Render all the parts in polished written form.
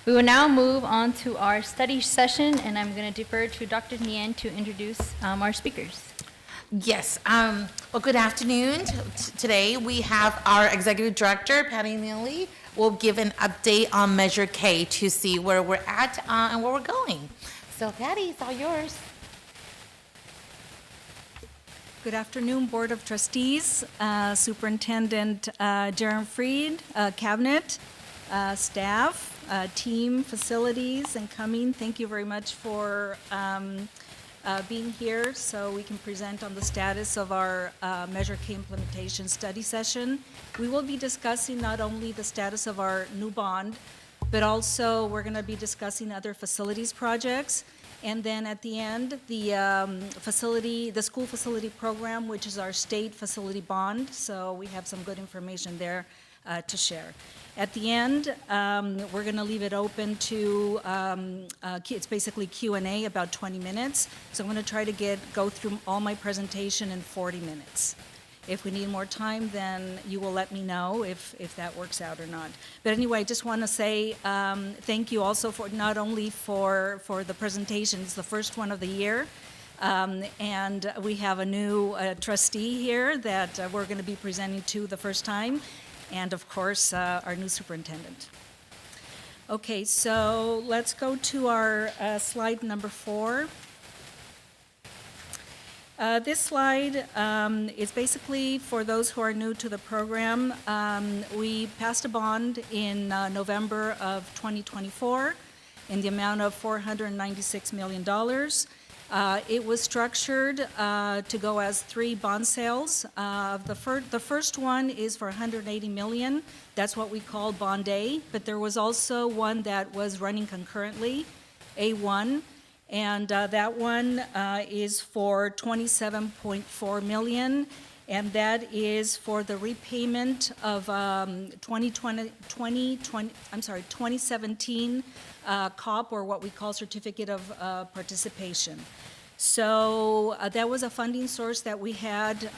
We will now move on to our study session, and I'm going to defer to Dr. Nien to introduce our speakers. Yes. Well, good afternoon. Today we have our Executive Director, Patty Neely, will give an update on Measure K to see where we're at and where we're going. So, Patty, it's all yours. Good afternoon, Board of Trustees, Superintendent Jaron Freed, Cabinet, staff, team, facilities, and coming. Thank you very much for being here so we can present on the status of our Measure K implementation study session. We will be discussing not only the status of our new bond, but also we're going to be discussing other facilities projects. And then at the end, the school facility program, which is our state facility bond. So we have some good information there to share. At the end, we're going to leave it open to, it's basically Q&A, about 20 minutes. So I'm going to try to go through all my presentation in 40 minutes. If we need more time, then you will let me know if that works out or not. But anyway, I just want to say thank you also for not only for the presentation, it's the first one of the year, and we have a new trustee here that we're going to be presenting to the first time, and of course our new superintendent. Okay, so let's go to our slide number 4. This slide is basically for those who are new to the program. We passed a bond in November of 2024 in the amount of $496 million. It was structured to go as 3 bond sales. The first one is for $180 million. That's what we call Bond A, but there was also one that was running concurrently, A1. And that one is for $27.4 million, and that is for the repayment of 2017 COP, or what we call Certificate of Participation. So that was a funding source that we had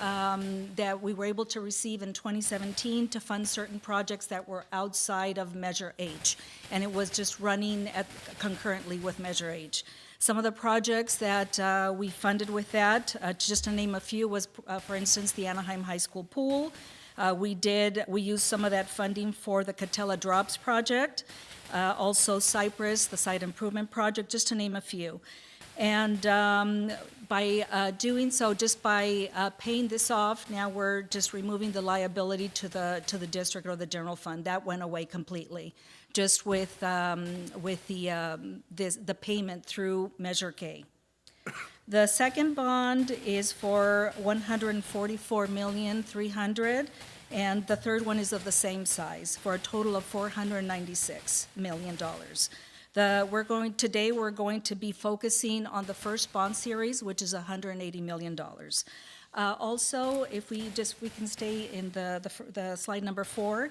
that we were able to receive in 2017 to fund certain projects that were outside of Measure H, and it was just running concurrently with Measure H. Some of the projects that we funded with that, just to name a few, was, for instance, the Anaheim High School pool. We used some of that funding for the Catella Drops project, also Cypress, the site improvement project, just to name a few. And by doing so, just by paying this off, now we're just removing the liability to the district or the general fund. That went away completely, just with the payment through Measure K. The second bond is for $144,300,000, and the third one is of the same size for a total of $496 million. Today we're going to be focusing on the first bond series, which is $180 million. Also, if we can stay in the slide number 4,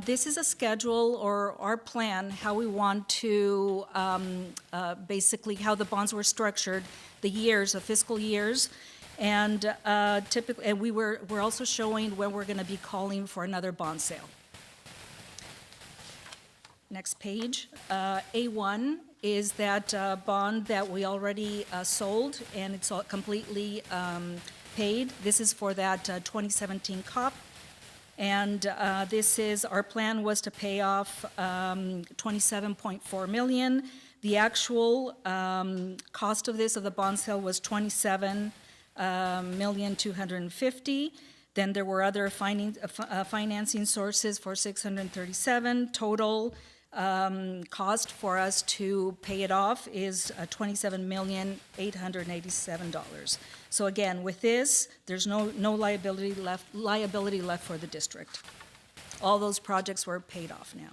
this is a schedule or our plan, how we want to, basically how the bonds were structured, the years, the fiscal years, and typically, and we're also showing when we're going to be calling for another bond sale. Next page. A1 is that bond that we already sold, and it's all completely paid. This is for that 2017 COP, and this is, our plan was to pay off $27.4 million. The actual cost of this, of the bond sale, was $27,250,000. Then there were other financing sources for $637. Total cost for us to pay it off is $27,887,000. So again, with this, there's no liability left for the district. All those projects were paid off now,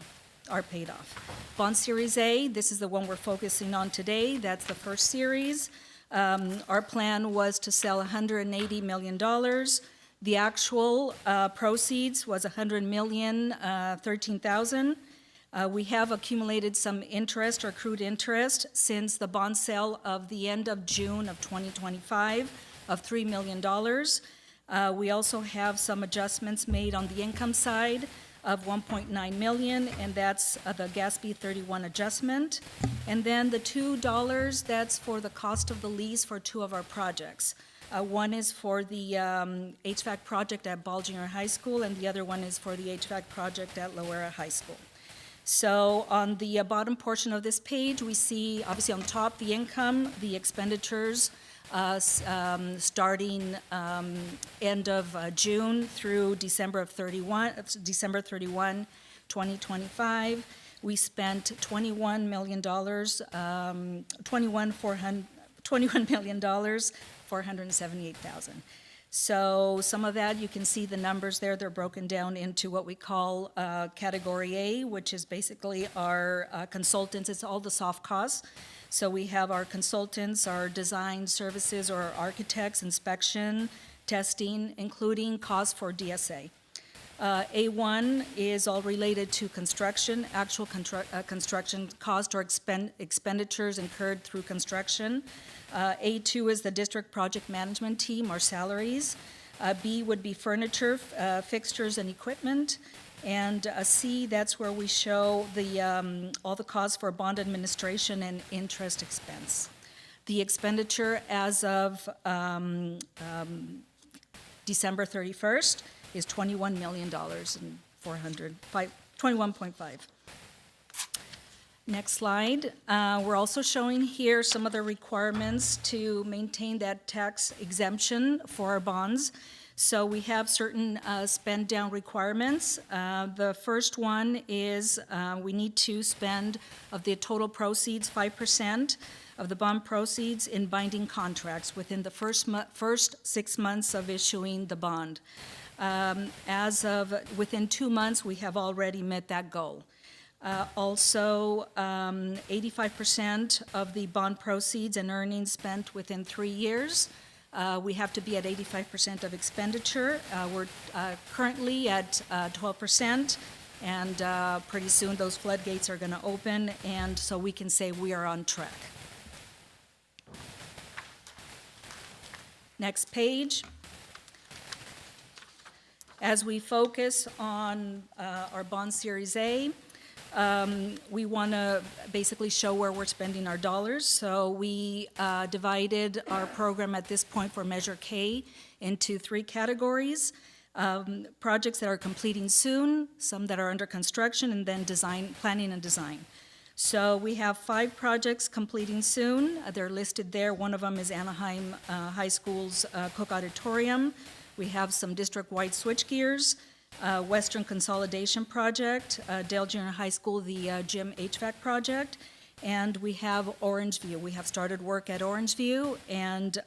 are paid off. Bond Series A, this is the one we're focusing on today. That's the first series. Our plan was to sell $180 million. The actual proceeds was $100,013,000. We have accumulated some interest or accrued interest since the bond sale of the end of June of 2025 of $3 million. We also have some adjustments made on the income side of 1.9 million, and that's the GASB 31 adjustment. And then the $2, that's for the cost of the lease for two of our projects. One is for the HVAC project at Ball Junior High School, and the other one is for the HVAC project at Loera High School. So on the bottom portion of this page, we see, obviously on top, the income, the expenditures, starting end of June through December 31, 2025. We spent $21 million, $478,000. So some of that, you can see the numbers there, they're broken down into what we call Category A, which is basically our consultants, it's all the soft costs. So we have our consultants, our design services, or our architects, inspection, testing, including costs for DSA. A1 is all related to construction, actual construction cost or expenditures incurred through construction. A2 is the district project management team, our salaries. B would be furniture, fixtures, and equipment. And C, that's where we show the all the costs for bond administration and interest expense. The expenditure as of December 31st is $21 million and 21.5. Next slide. We're also showing here some of the requirements to maintain that tax exemption for our bonds. So we have certain spend down requirements. The first one is we need to spend of the total proceeds 5% of the bond proceeds in binding contracts within the first 6 months of issuing the bond. As of within 2 months, we have already met that goal. Also, 85% of the bond proceeds and earnings spent within 3 years. We have to be at 85% of expenditure. We're currently at 12%, and pretty soon those floodgates are going to open, and so we can say we are on track. Next page. As we focus on our bond Series A, we want to basically show where we're spending our dollars. So we divided our program at this point for Measure K into 3 categories. Projects that are completing soon, some that are under construction, and then planning and design. So we have 5 projects completing soon. They're listed there. One of them is Anaheim High School's Cook Auditorium. We have some district-wide switchgears, Western Consolidation Project, Dale Junior High School, the gym HVAC project, and we have Orangeview. We have started work at Orangeview, and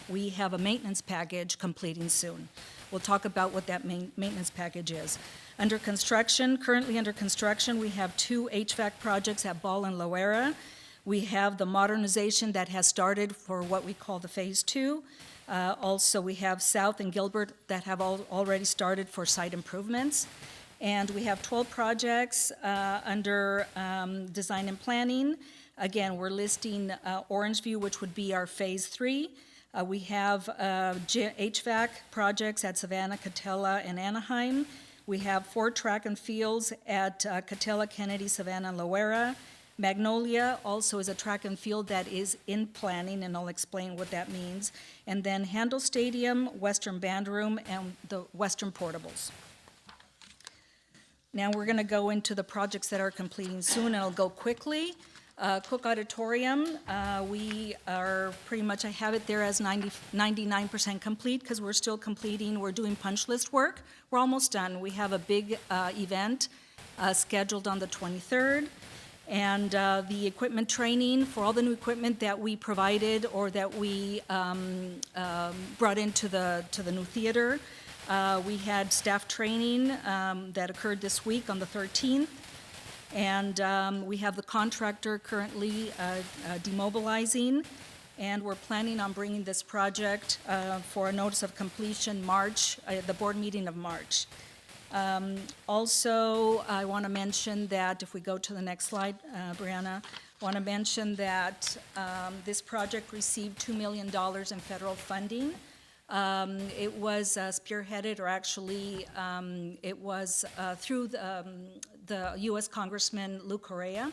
we have a maintenance package completing soon. We'll talk about what that maintenance package is. Under construction, currently under construction, we have 2 HVAC projects at Ball and Loera. We have the modernization that has started for what we call the Phase 2. Also, we have South and Gilbert that have already started for site improvements. And we have 12 projects under design and planning. Again, we're listing Orangeview, which would be our Phase 3. We have HVAC projects at Savannah, Catella, and Anaheim. We have 4 track and fields at Catella, Kennedy, Savannah, and Loera. Magnolia also is a track and field that is in planning, and I'll explain what that means. And then Handel Stadium, Western Band Room, and the Western Portables. Now we're going to go into the projects that are completing soon, and I'll go quickly. Cook Auditorium, we are pretty much, I have it there as 99% complete because we're still completing, we're doing punch list work. We're almost done. We have a big event scheduled on the 23rd. And the equipment training for all the new equipment that we provided or that we brought into the new theater. We had staff training that occurred this week on the 13th. And we have the contractor currently demobilizing. And we're planning on bringing this project for a notice of completion March, the board meeting of March. Also, I want to mention that if we go to the next slide, Brianna, I want to mention that this project received $2 million in federal funding. It was spearheaded, or actually, it was through the U.S. Congressman Lou Correa.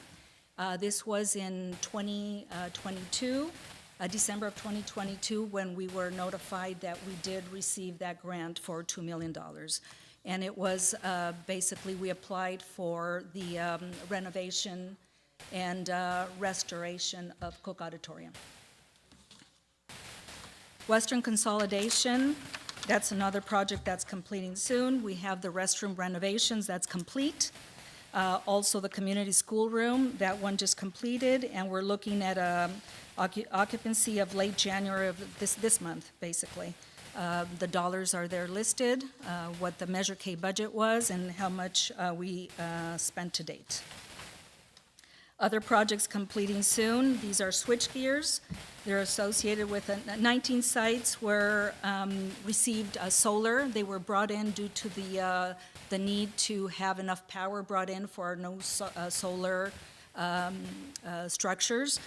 This was in 2022, December of 2022, when we were notified that we did receive that grant for $2 million. And it was basically, we applied for the renovation and restoration of Cook Auditorium. Western Consolidation, that's another project that's completing soon. We have the restroom renovations, that's complete. Also the community schoolroom, that one just completed, and we're looking at occupancy of late January of this month, basically. The dollars are there listed, what the Measure K budget was, and how much we spent to date. Other projects completing soon, these are switchgears. They're associated with 19 sites were received solar. They were brought in due to the need to have enough power brought in for our no solar structures.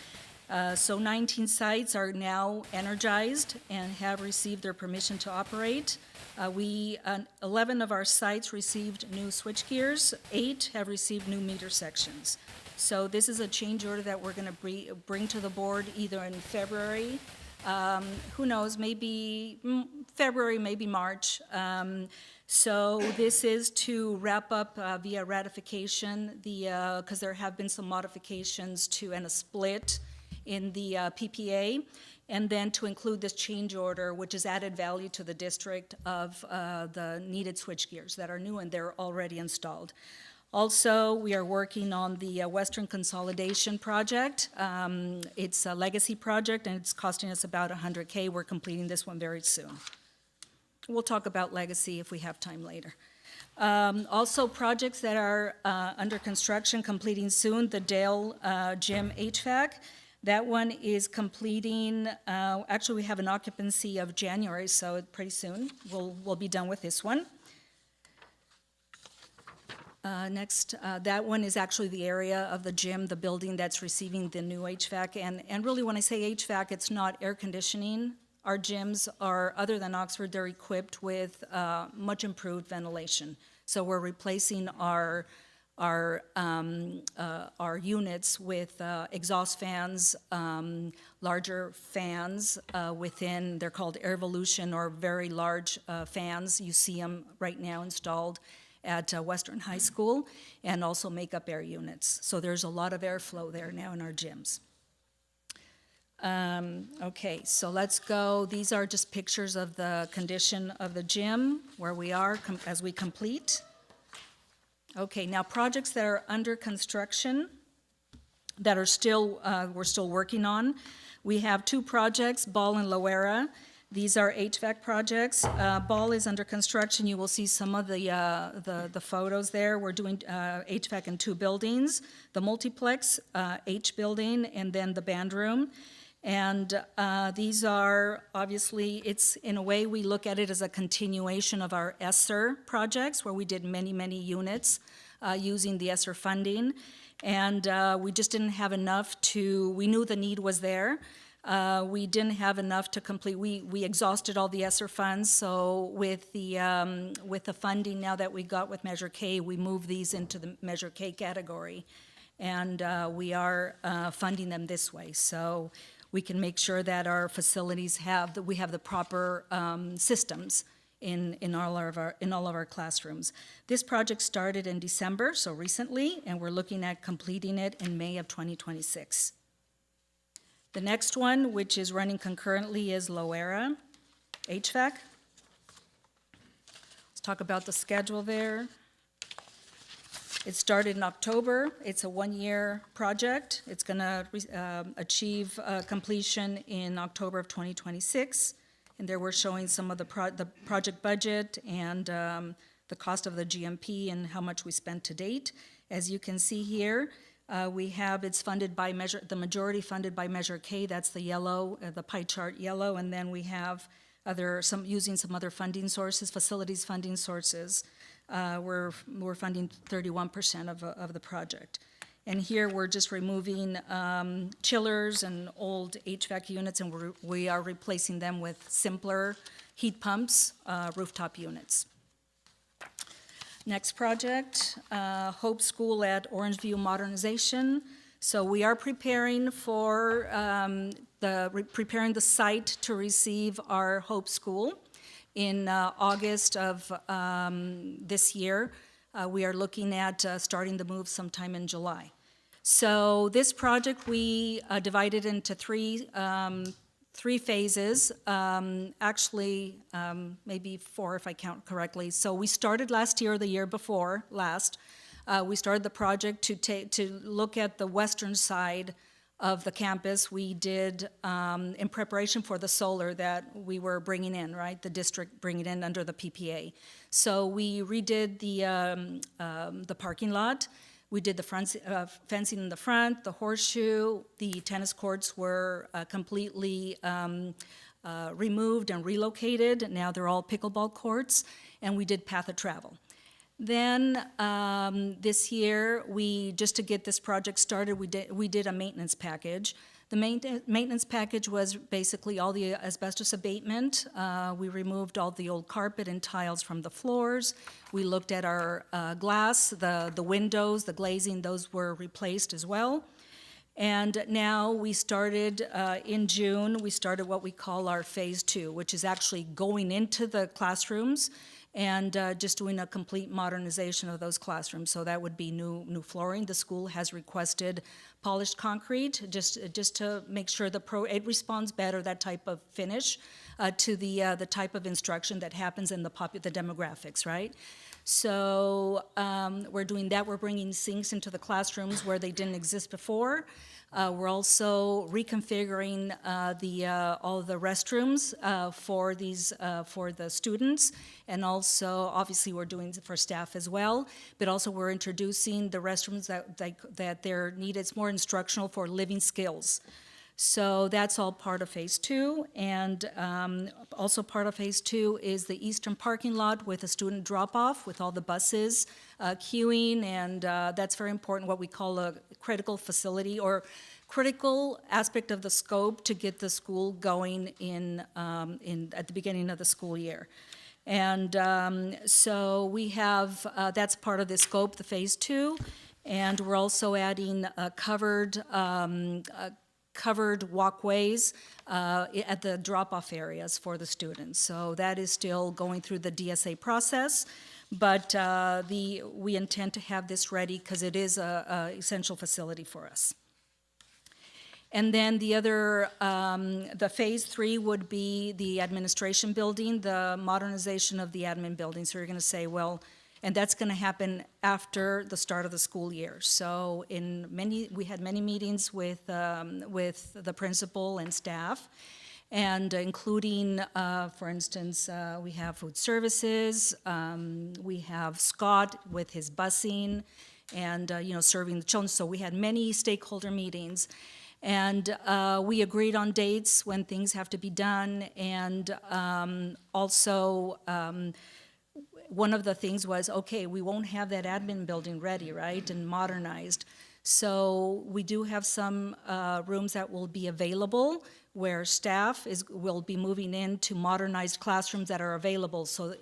So 19 sites are now energized and have received their permission to operate. 11 of our sites received new switchgears, 8 have received new meter sections. So this is a change order that we're going to bring to the board either in February, who knows, maybe February, maybe March. So this is to wrap up via ratification, because there have been some modifications to and a split in the PPA, and then to include this change order, which is added value to the district of the needed switchgears that are new and they're already installed. Also, we are working on the Western Consolidation project. It's a legacy project, and it's costing us about $100K. We're completing this one very soon. We'll talk about legacy if we have time later. Also, projects that are under construction, completing soon, the Dale Gym HVAC. That one is completing, actually we have an occupancy of January, so pretty soon we'll be done with this one. Next, that one is actually the area of the gym, the building that's receiving the new HVAC. And really, when I say HVAC, it's not air conditioning. Our gyms are, other than Oxford, they're equipped with much improved ventilation. So we're replacing our units with exhaust fans, larger fans within, they're called Airvolution, or very large fans. You see them right now installed at Western High School, and also makeup air units. So there's a lot of airflow there now in our gyms. Okay, so let's go. These are just pictures of the condition of the gym, where we are as we complete. Okay, now projects that are under construction that are still, we're still working on. We have 2 projects, Ball and Loera. These are HVAC projects. Ball is under construction. You will see some of the photos there. We're doing HVAC in 2 buildings, the multiplex H building, and then the band room. And these are, obviously, it's, in a way, we look at it as a continuation of our ESSER projects, where we did many, many units using the ESSER funding. And we just didn't have enough we knew the need was there. We didn't have enough to complete. We exhausted all the ESSER funds, so with the funding now that we got with Measure K, we moved these into the Measure K category, and we are funding them this way. So we can make sure that our facilities we have the proper systems in all of our classrooms. This project started in December, so recently, and we're looking at completing it in May of 2026. The next one, which is running concurrently, is Loera HVAC. Let's talk about the schedule there. It started in October. It's a 1-year project. It's going to achieve completion in October of 2026. And there we're showing some of the project budget and the cost of the GMP and how much we spent to date. As you can see here, we have, it's funded by the majority funded by Measure K. That's the yellow, the pie chart yellow. And then we have using some other funding sources, facilities funding sources. We're funding 31% of the project. And here we're just removing chillers and old HVAC units, and we are replacing them with simpler heat pumps, rooftop units. Next project, Hope School at Orangeview modernization. So we are preparing for preparing the site to receive our Hope School in August of this year. We are looking at starting the move sometime in July. So this project we divided into three phases, actually maybe four if I count correctly. So we started last year or the year before last. We started the project to look at the western side of the campus. We did, in preparation for the solar that we were bringing in, right? The district bringing in under the PPA. So we redid the parking lot. We did the front, fencing in the front, the horseshoe. The tennis courts were completely removed and relocated. Now they're all pickleball courts. And we did path of travel. Then this year, just to get this project started, we did a maintenance package. The maintenance package was basically all the asbestos abatement. We removed all the old carpet and tiles from the floors. We looked at our glass, the windows, the glazing, those were replaced as well. And now we started, in June, we started what we call our phase 2, which is actually going into the classrooms and just doing a complete modernization of those classrooms. So that would be new flooring. The school has requested polished concrete just to make sure it responds better, that type of finish, to the type of instruction that happens in the demographics, right? So we're doing that. We're bringing sinks into the classrooms where they didn't exist before. We're also reconfiguring all the restrooms for the students, and also obviously we're doing it for staff as well. But also we're introducing the restrooms that they're needed. It's more instructional for living skills. So that's all part of phase 2, and also part of phase 2 is the eastern parking lot with a student drop-off with all the buses queuing, and that's very important, what we call a critical facility or critical aspect of the scope to get the school going at the beginning of the school year. And so we have, that's part of the scope, the phase 2, and we're also adding covered walkways at the drop-off areas for the students. So that is still going through the DSA process, but we intend to have this ready because it is an essential facility for us. And then the phase 3 would be the administration building, the modernization of the admin building. So you're going to say, well, and that's going to happen after the start of the school year. So we had many meetings with the principal and staff, and including, for instance, we have food services, we have Scott with his busing, and serving the children. So we had many stakeholder meetings. And we agreed on dates when things have to be done, and also one of the things was, okay, we won't have that admin building ready, right, and modernized. So we do have some rooms that will be available where staff will be moving into modernized classrooms that are available. So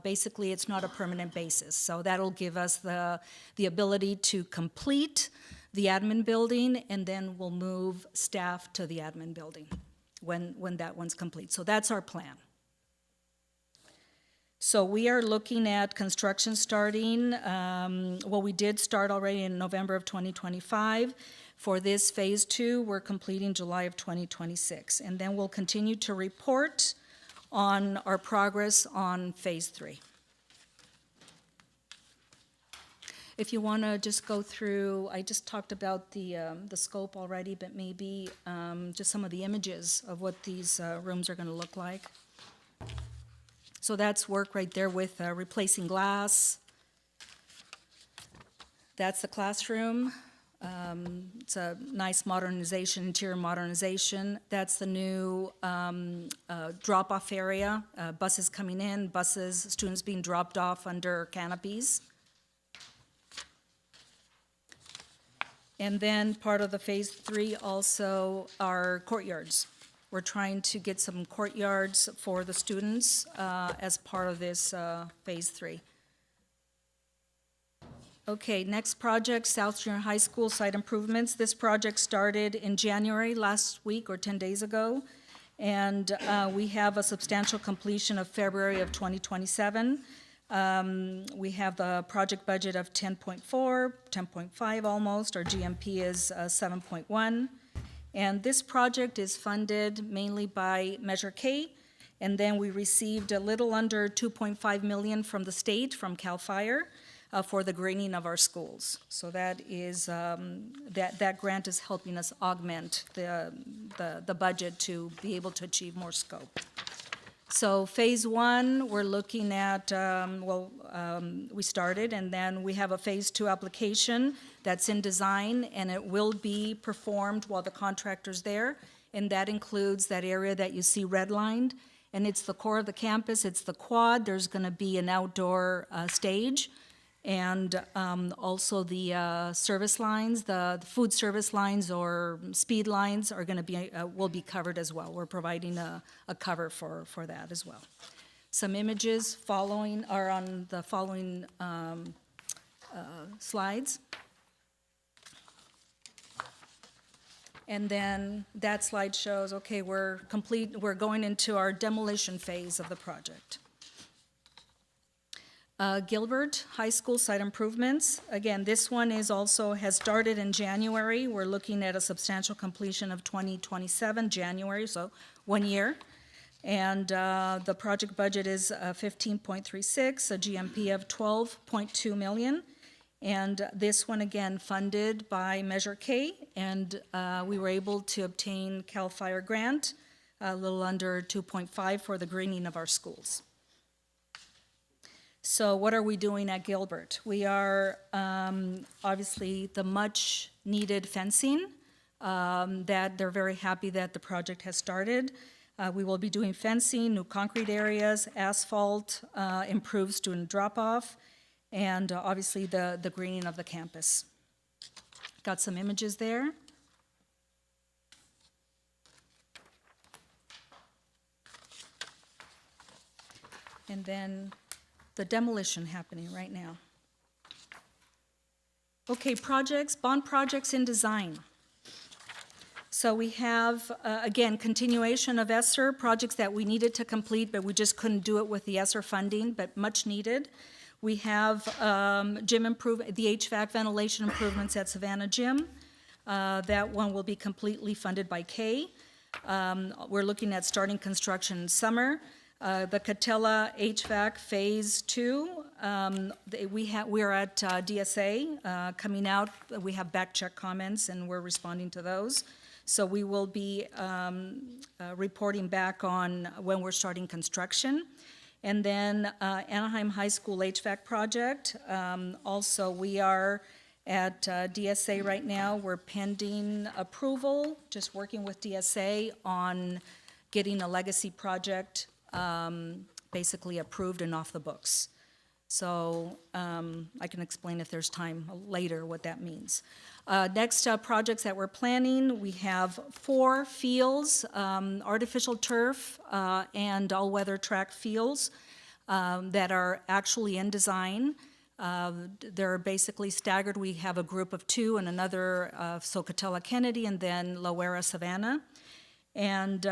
basically it's not a permanent basis. So that'll give us the ability to complete the admin building, and then we'll move staff to the admin building when that one's complete. So that's our plan. So we are looking at construction starting, we did start already in November of 2025. For this phase 2, we're completing July of 2026. And then we'll continue to report on our progress on phase 3. If you want to just go through, I just talked about the scope already, but maybe just some of the images of what these rooms are going to look like. So that's work right there with replacing glass. That's the classroom. It's a nice modernization, interior modernization. That's the new drop-off area. Buses coming in, students being dropped off under canopies. And then part of the phase 3 also are courtyards, We're trying to get some courtyards for the students as part of this Phase 3. Okay, next project, South Junior High School site improvements. This project started in January, last week or 10 days ago, and we have a substantial completion of February of 2027. We have the project budget of 10.4, 10.5 almost. Our GMP is 7.1. And this project is funded mainly by Measure K, and then we received a little under 2.5 million from the state, from CAL FIRE, for the grading of our schools. So that is, that grant is helping us augment the budget to be able to achieve more scope. So Phase 1, we're looking at, we started, and then we have a Phase 2 application that's in design, and it will be performed while the contractor's there, and that includes that area that you see redlined, and it's the core of the campus, it's the quad, there's gonna be an outdoor stage, and also the service lines, the food service lines or speed lines are going to be, will be covered as well. We're providing a cover for that as well. Some images following are on the following slides. And then that slide shows, okay, we're going into our demolition phase of the project. Gilbert High School site improvements. Again, this one has started in January. We're looking at a substantial completion of 2027, January, so 1 year. And the project budget is 15.36, a GMP of 12.2 million. And this one, again, funded by Measure K, and we were able to obtain CAL FIRE grant, a little under 2.5 for the greening of our schools. So what are we doing at Gilbert? We are obviously the much needed fencing that they're very happy that the project has started. We will be doing fencing, new concrete areas, asphalt, improved student drop-off, and obviously the greening of the campus. Got some images there. And then the demolition happening right now. Okay, bond projects in design. So we have, again, continuation of ESSER, projects that we needed to complete, but we just couldn't do it with the ESSER funding, but much needed. We have the HVAC ventilation improvements at Savannah Gym. That one will be completely funded by K. We're looking at starting construction in summer. The Catella HVAC Phase 2, we are at DSA coming out. We have back check comments, and we're responding to those. So we will be reporting back on when we're starting construction. And then Anaheim High School HVAC project. Also, we are at DSA right now. We're pending approval, just working with DSA on getting a legacy project basically approved and off the books. So I can explain if there's time later what that means. Next projects that we're planning, we have 4 fields, artificial turf and all-weather track fields that are actually in design. They're basically staggered. We have a group of 2 and another, Catella Kennedy and then Lowera Savannah. And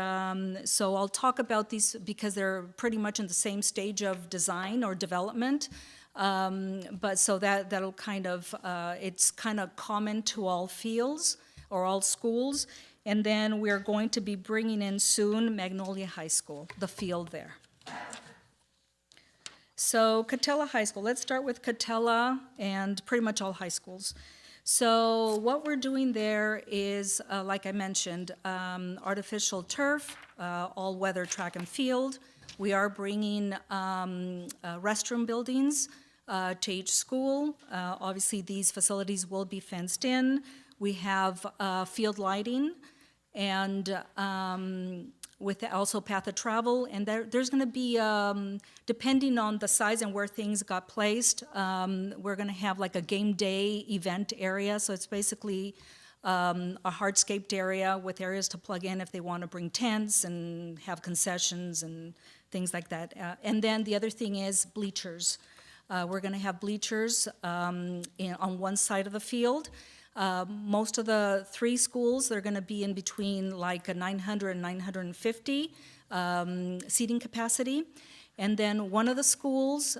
so I'll talk about these because they're pretty much in the same stage of design or development. But so that'll kind of, it's kind of common to all fields or all schools. And then we're going to be bringing in soon Magnolia High School, the field there. So Catella High School, let's start with Catella and pretty much all high schools. So what we're doing there is, like I mentioned, artificial turf, all-weather track and field. We are bringing restroom buildings to each school. Obviously, these facilities will be fenced in. We have field lighting and with also path of travel. And there's going to be, depending on the size and where things got placed, we're going to have like a game day event area. So it's basically a hardscaped area with areas to plug in if they want to bring tents and have concessions and things like that. And then the other thing is bleachers. We're going to have bleachers on one side of the field. Most of the 3 schools, they're going to be in between like a 900 and 950 seating capacity. And then one of the schools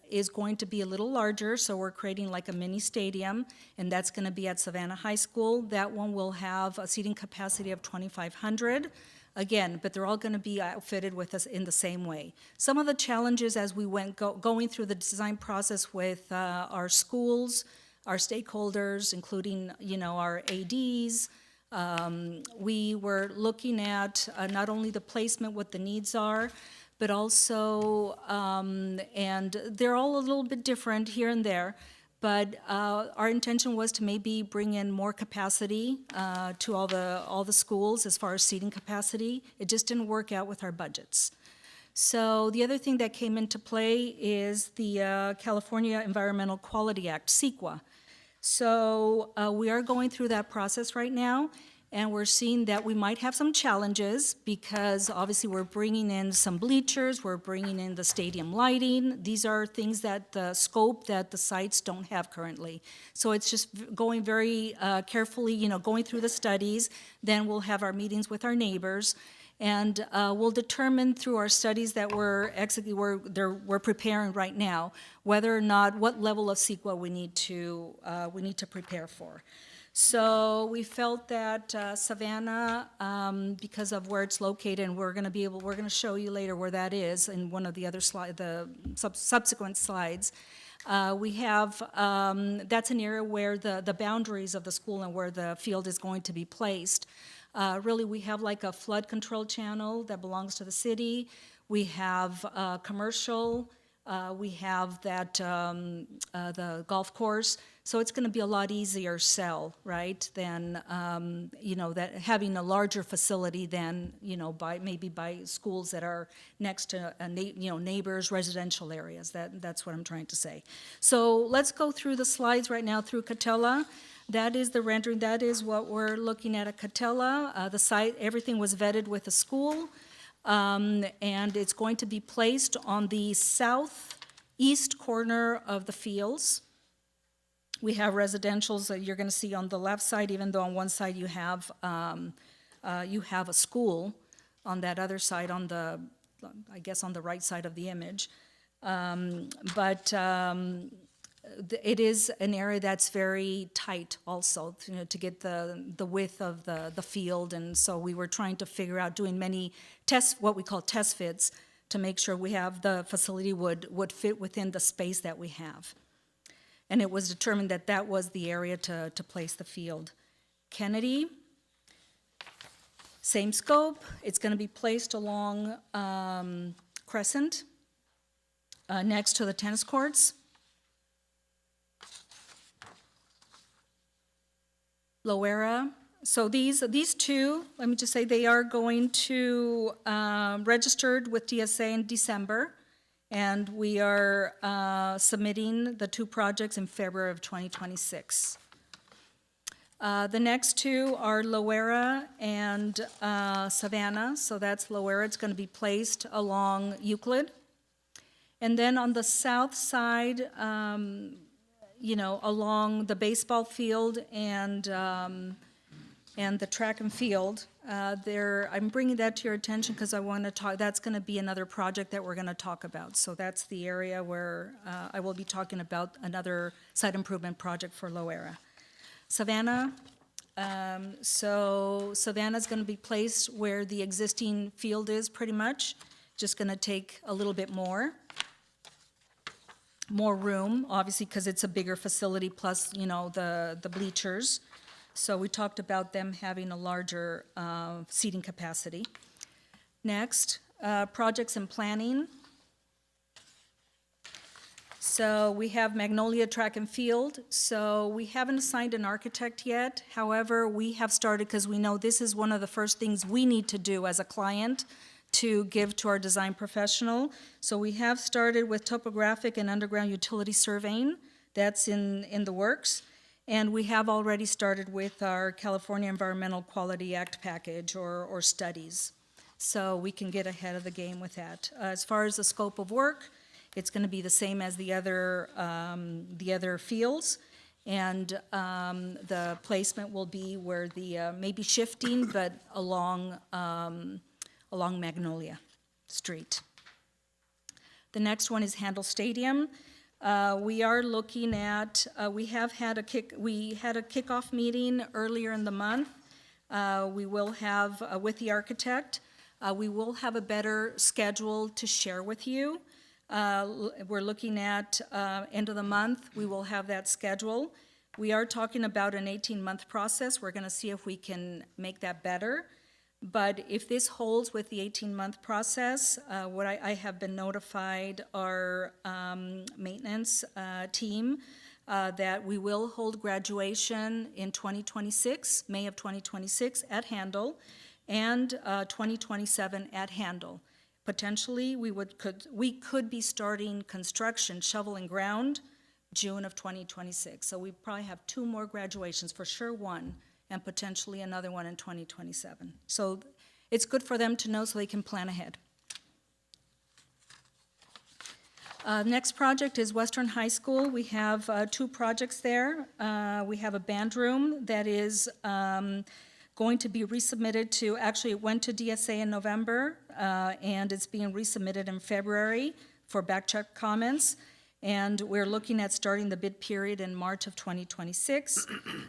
is going to be a little larger, so we're creating like a mini stadium, and that's going to be at Savannah High School. That one will have a seating capacity of 2,500. Again, but they're all going to be outfitted with us in the same way. Some of the challenges as we went going through the design process with our schools, our stakeholders, including our ADs, we were looking at not only the placement, what the needs are, but also, and they're all a little bit different here and there, but our intention was to maybe bring in more capacity to all the schools as far as seating capacity. It just didn't work out with our budgets. So the other thing that came into play is the California Environmental Quality Act, CEQA. So we are going through that process right now, and we're seeing that we might have some challenges because obviously we're bringing in some bleachers, we're bringing in the stadium lighting. These are things that the scope that the sites don't have currently. So it's just going very carefully, going through the studies. Then we'll have our meetings with our neighbors, and we'll determine through our studies that we're preparing right now whether or not what level of CEQA we need to prepare for. So we felt that Savannah, because of where it's located, and we're going to show you later where that is in one of the other subsequent slides. We have, that's an area where the boundaries of the school and where the field is going to be placed. Really, we have like a flood control channel that belongs to the city. We have commercial. We have that the golf course. So it's going to be a lot easier sell, right, than that having a larger facility than by schools that are next to neighbors, residential areas. That's what I'm trying to say. So let's go through the slides right now through Catella. That is the rendering. That is what we're looking at Catella. The site, everything was vetted with the school, and it's going to be placed on the southeast corner of the fields. We have residentials that you're going to see on the left side, even though on one side you have a school. On that other side, on the right side of the image, it is an area that's very tight also, to get the width of the field, and so we were trying to figure out doing many tests, what we call test fits, to make sure we have the facility would fit within the space that we have. And it was determined that that was the area to place the field. Kennedy, same scope. It's going to be placed along Crescent, next to the tennis courts. Loera. So these two, let me just say, they are going to registered with TSA in December, and we are submitting the 2 projects in February of 2026. The next 2 are Loera and Savannah. So that's Loera. It's going to be placed along Euclid. And then on the south side, along the baseball field and the track and field, I'm bringing that to your attention because I want to talk. That's going to be another project that we're going to talk about. So that's the area where I will be talking about another site improvement project for Loera. Savannah. So Savannah's going to be placed where the existing field is, pretty much. Just going to take a little bit more room, obviously, because it's a bigger facility, plus, the bleachers. So we talked about them having a larger seating capacity. Next, projects and planning. So we have Magnolia Track and Field. So we haven't assigned an architect yet. However, we have started, because we know this is one of the first things we need to do as a client to give to our design professional. So we have started with topographic and underground utility surveying. That's in the works. And we have already started with our California Environmental Quality Act package or studies. So we can get ahead of the game with that. As far as the scope of work, it's going to be the same as the other fields. And the placement will be where the, maybe shifting, but along Magnolia Street. The next one is Handel Stadium. We are looking at, we had a kickoff meeting earlier in the month. We will have, with the architect, we will have a better schedule to share with you. We're looking at end of the month, we will have that schedule. We are talking about an 18-month process. We're going to see if we can make that better. But if this holds with the 18-month process, what I have been notified our maintenance team that we will hold graduation in 2026, May of 2026 at Handel, and 2027 at Handel. Potentially, we could be starting construction, shovel and ground, June of 2026. So we probably have 2 more graduations, for sure one, and potentially another one in 2027. So it's good for them to know so they can plan ahead. Next project is Western High School. We have 2 projects there. We have a band room that is going to be resubmitted to, actually it went to DSA in November, and it's being resubmitted in February for back check comments. And we're looking at starting the bid period in March of 2026.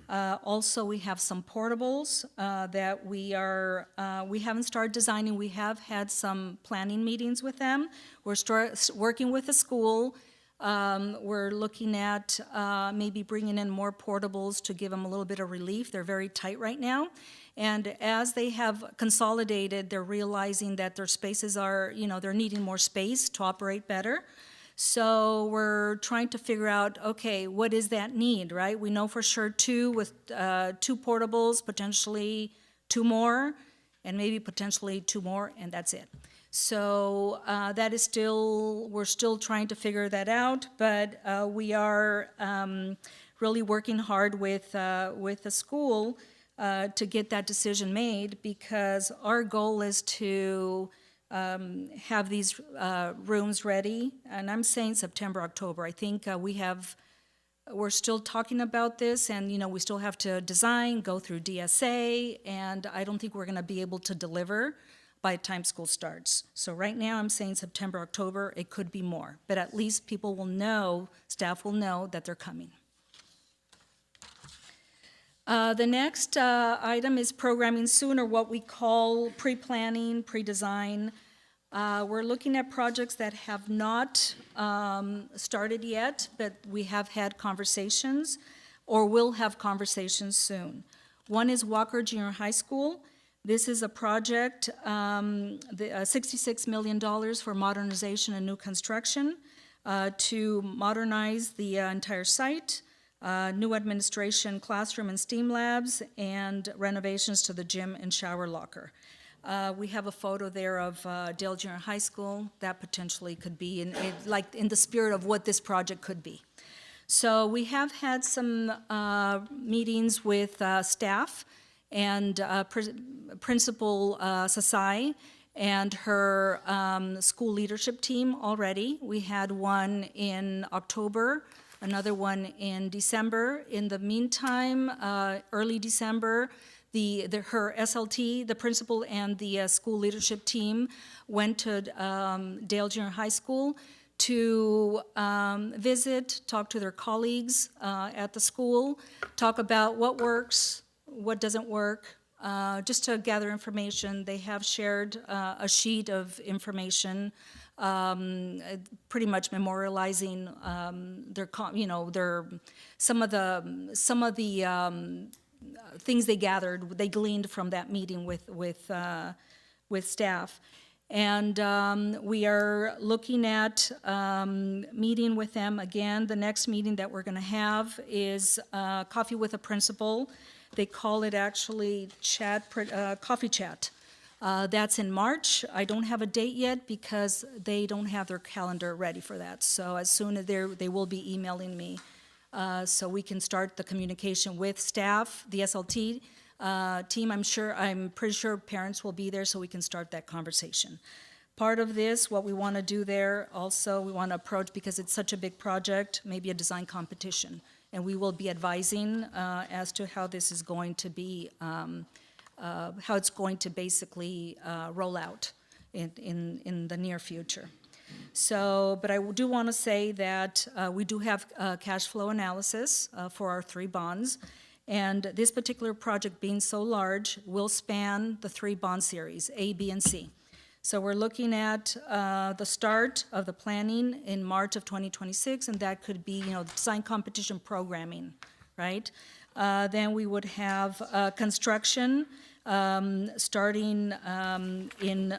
Also, we have some portables that we haven't started designing. We have had some planning meetings with them. We're working with the school. We're looking at maybe bringing in more portables to give them a little bit of relief. They're very tight right now. And as they have consolidated, they're realizing that their spaces are, they're needing more space to operate better. So we're trying to figure out, okay, what is that need, right? We know for sure 2 with 2 portables, potentially 2 more, and maybe potentially 2 more, and that's it. So that is we're still trying to figure that out, but we are really working hard with the school to get that decision made, because our goal is to have these rooms ready, and I'm saying September, October. I think we're still talking about this, and we still have to design, go through DSA, and I don't think we're going to be able to deliver by the time school starts. So right now I'm saying September, October. It could be more, but at least people will know, staff will know that they're coming. The next item is programming soon, or what we call pre-planning, pre-design. We're looking at projects that have not started yet, but we have had conversations or will have conversations soon. One is Walker Junior High School. This is a project, $66 million for modernization and new construction to modernize the entire site. New administration, classroom and STEAM labs, and renovations to the gym and shower locker. We have a photo there of Dale Junior High School. That potentially could be in the spirit of what this project could be. So we have had some meetings with staff and Principal Sasai and her school leadership team already. We had one in October, another one in December. In the meantime, early December, her SLT, the principal and the school leadership team went to Dale Junior High School to visit, talk to their colleagues at the school, talk about what works, what doesn't work, just to gather information. They have shared a sheet of information, pretty much memorializing some of the things they gathered, they gleaned from that meeting with staff. And we are looking at meeting with them again. The next meeting that we're going to have is Coffee with a Principal. They call it actually coffee chat. That's in March. I don't have a date yet because they don't have their calendar ready for that. So as soon as they will be emailing me so we can start the communication with staff, the SLT team. I'm pretty sure parents will be there so we can start that conversation. Part of this, what we want to do there also, we want to approach, because it's such a big project, maybe a design competition. And we will be advising as to how this is going to be, how it's going to basically roll out in the near future. So, but I do want to say that we do have cash flow analysis for our 3 bonds. And this particular project, being so large, will span the 3 bond series, A, B, and C. So we're looking at the start of the planning in March of 2026, and that could be, design competition programming, right? Then we would have construction starting in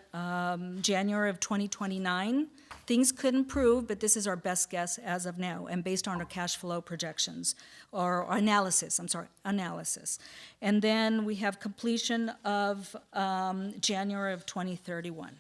January of 2029. Things could improve, but this is our best guess as of now, and based on our cash flow projections, or analysis. And then we have completion of January of 2031.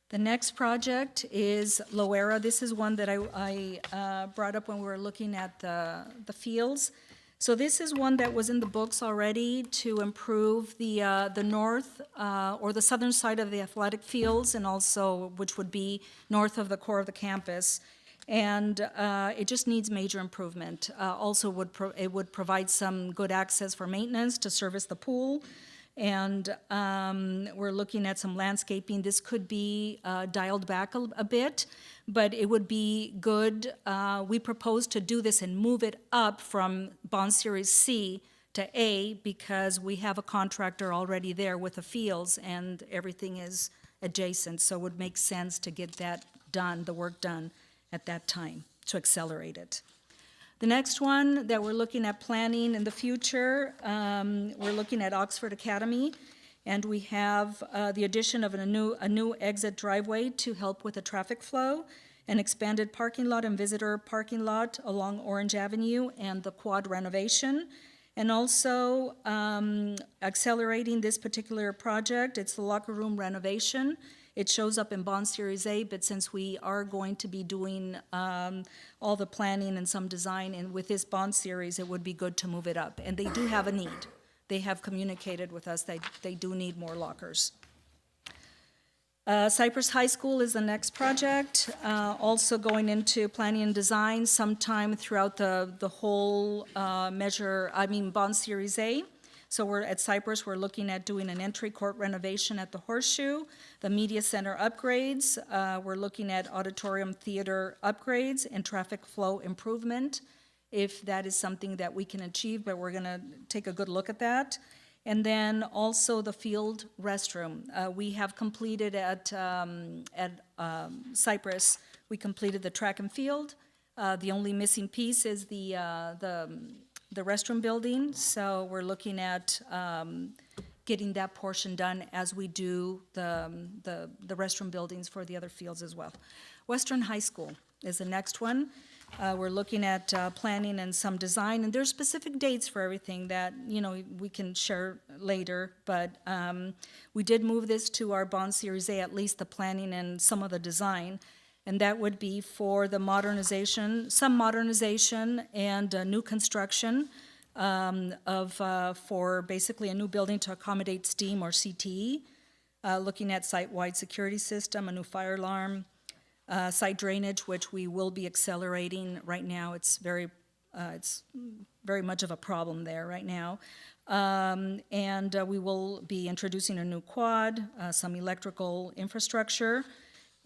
The next project is Loera. This is one that I brought up when we were looking at the fields. So this is one that was in the books already to improve the north or the southern side of the athletic fields, and also which would be north of the core of the campus. And it just needs major improvement. Also, it would provide some good access for maintenance to service the pool. And we're looking at some landscaping. This could be dialed back a bit, but it would be good. We propose to do this and move it up from Bond Series C to A, because we have a contractor already there with the fields and everything is adjacent. So it would make sense to get that done, the work done at that time, to accelerate it. The next one that we're looking at planning in the future, we're looking at Oxford Academy, and we have the addition of a new exit driveway to help with the traffic flow, an expanded parking lot and visitor parking lot along Orange Avenue, and the quad renovation. And also accelerating this particular project, it's the locker room renovation. It shows up in Bond Series A, but since we are going to be doing all the planning and some design, and with this Bond Series, it would be good to move it up. And they do have a need. They have communicated with us that they do need more lockers. Cypress High School is the next project, also going into planning and design sometime throughout the whole Bond Series A. So we're at Cypress, we're looking at doing an entry court renovation at the Horseshoe, the media center upgrades, we're looking at auditorium theater upgrades and traffic flow improvement, if that is something that we can achieve, but we're gonna take a good look at that. And then also the field restroom. We have completed at Cypress, we completed the track and field. The only missing piece is the restroom building, so we're looking at getting that portion done as we do the restroom buildings for the other fields as well. Western High School is the next one. We're looking at planning and some design, and there's specific dates for everything that we can share later, but we did move this to our Bond Series A, at least the planning and some of the design. And that would be for the modernization, some modernization and new construction for basically a new building to accommodate STEAM or CTE, looking at site-wide security system, a new fire alarm, site drainage, which we will be accelerating right now. It's very much of a problem there right now. And we will be introducing a new quad, some electrical infrastructure,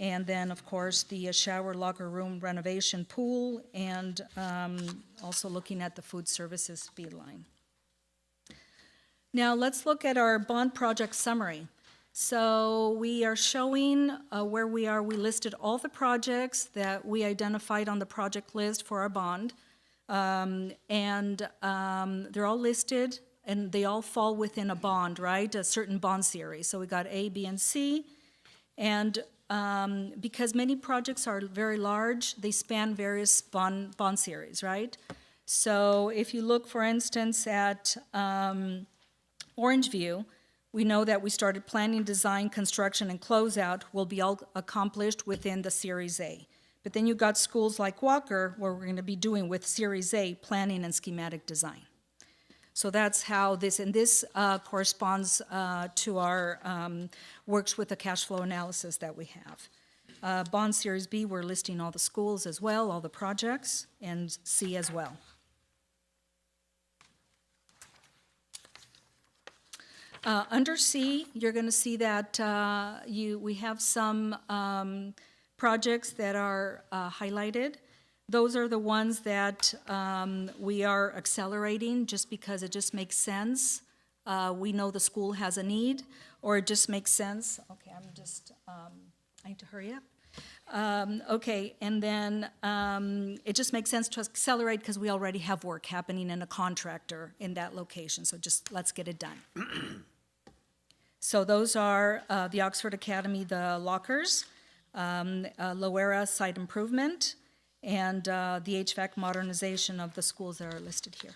and then, of course, the shower, locker room renovation, pool, and also looking at the food services speed line. Now, let's look at our bond project summary. So we are showing where we are. We listed all the projects that we identified on the project list for our bond, and they're all listed, and they all fall within a bond, right? A certain bond series. So we got A, B, and C, and because many projects are very large, they span various bond series, right? So if you look, for instance, at Orangeview, we know that we started planning, design, construction, and closeout will be all accomplished within the Series A. But then you got schools like Walker, where we're going to be doing with Series A, planning and schematic design. So that's how this, and this corresponds to our works with the cash flow analysis that we have. Bond Series B, we're listing all the schools as well, all the projects, and C as well. Under C, you're going to see that we have some projects that are highlighted. Those are the ones that we are accelerating just because it just makes sense. We know the school has a need, or it just makes sense. Okay, I need to hurry up. Okay, and then it just makes sense to accelerate because we already have work happening in a contractor in that location, so just let's get it done. So those are the Oxford Academy, the lockers, Loera site improvement, and the HVAC modernization of the schools that are listed here.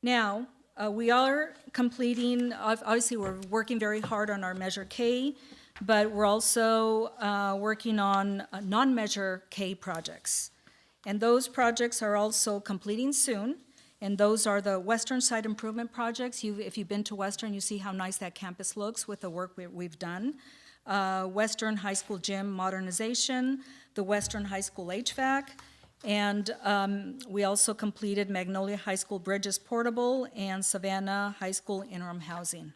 Now, we are completing, obviously we're working very hard on our Measure K, but we're also working on non-Measure K projects. And those projects are also completing soon. And those are the Western Site Improvement projects. If you've been to Western, you see how nice that campus looks with the work we've done. Western High School Gym modernization, the Western High School HVAC, and we also completed Magnolia High School Bridges Portable and Savannah High School interim housing.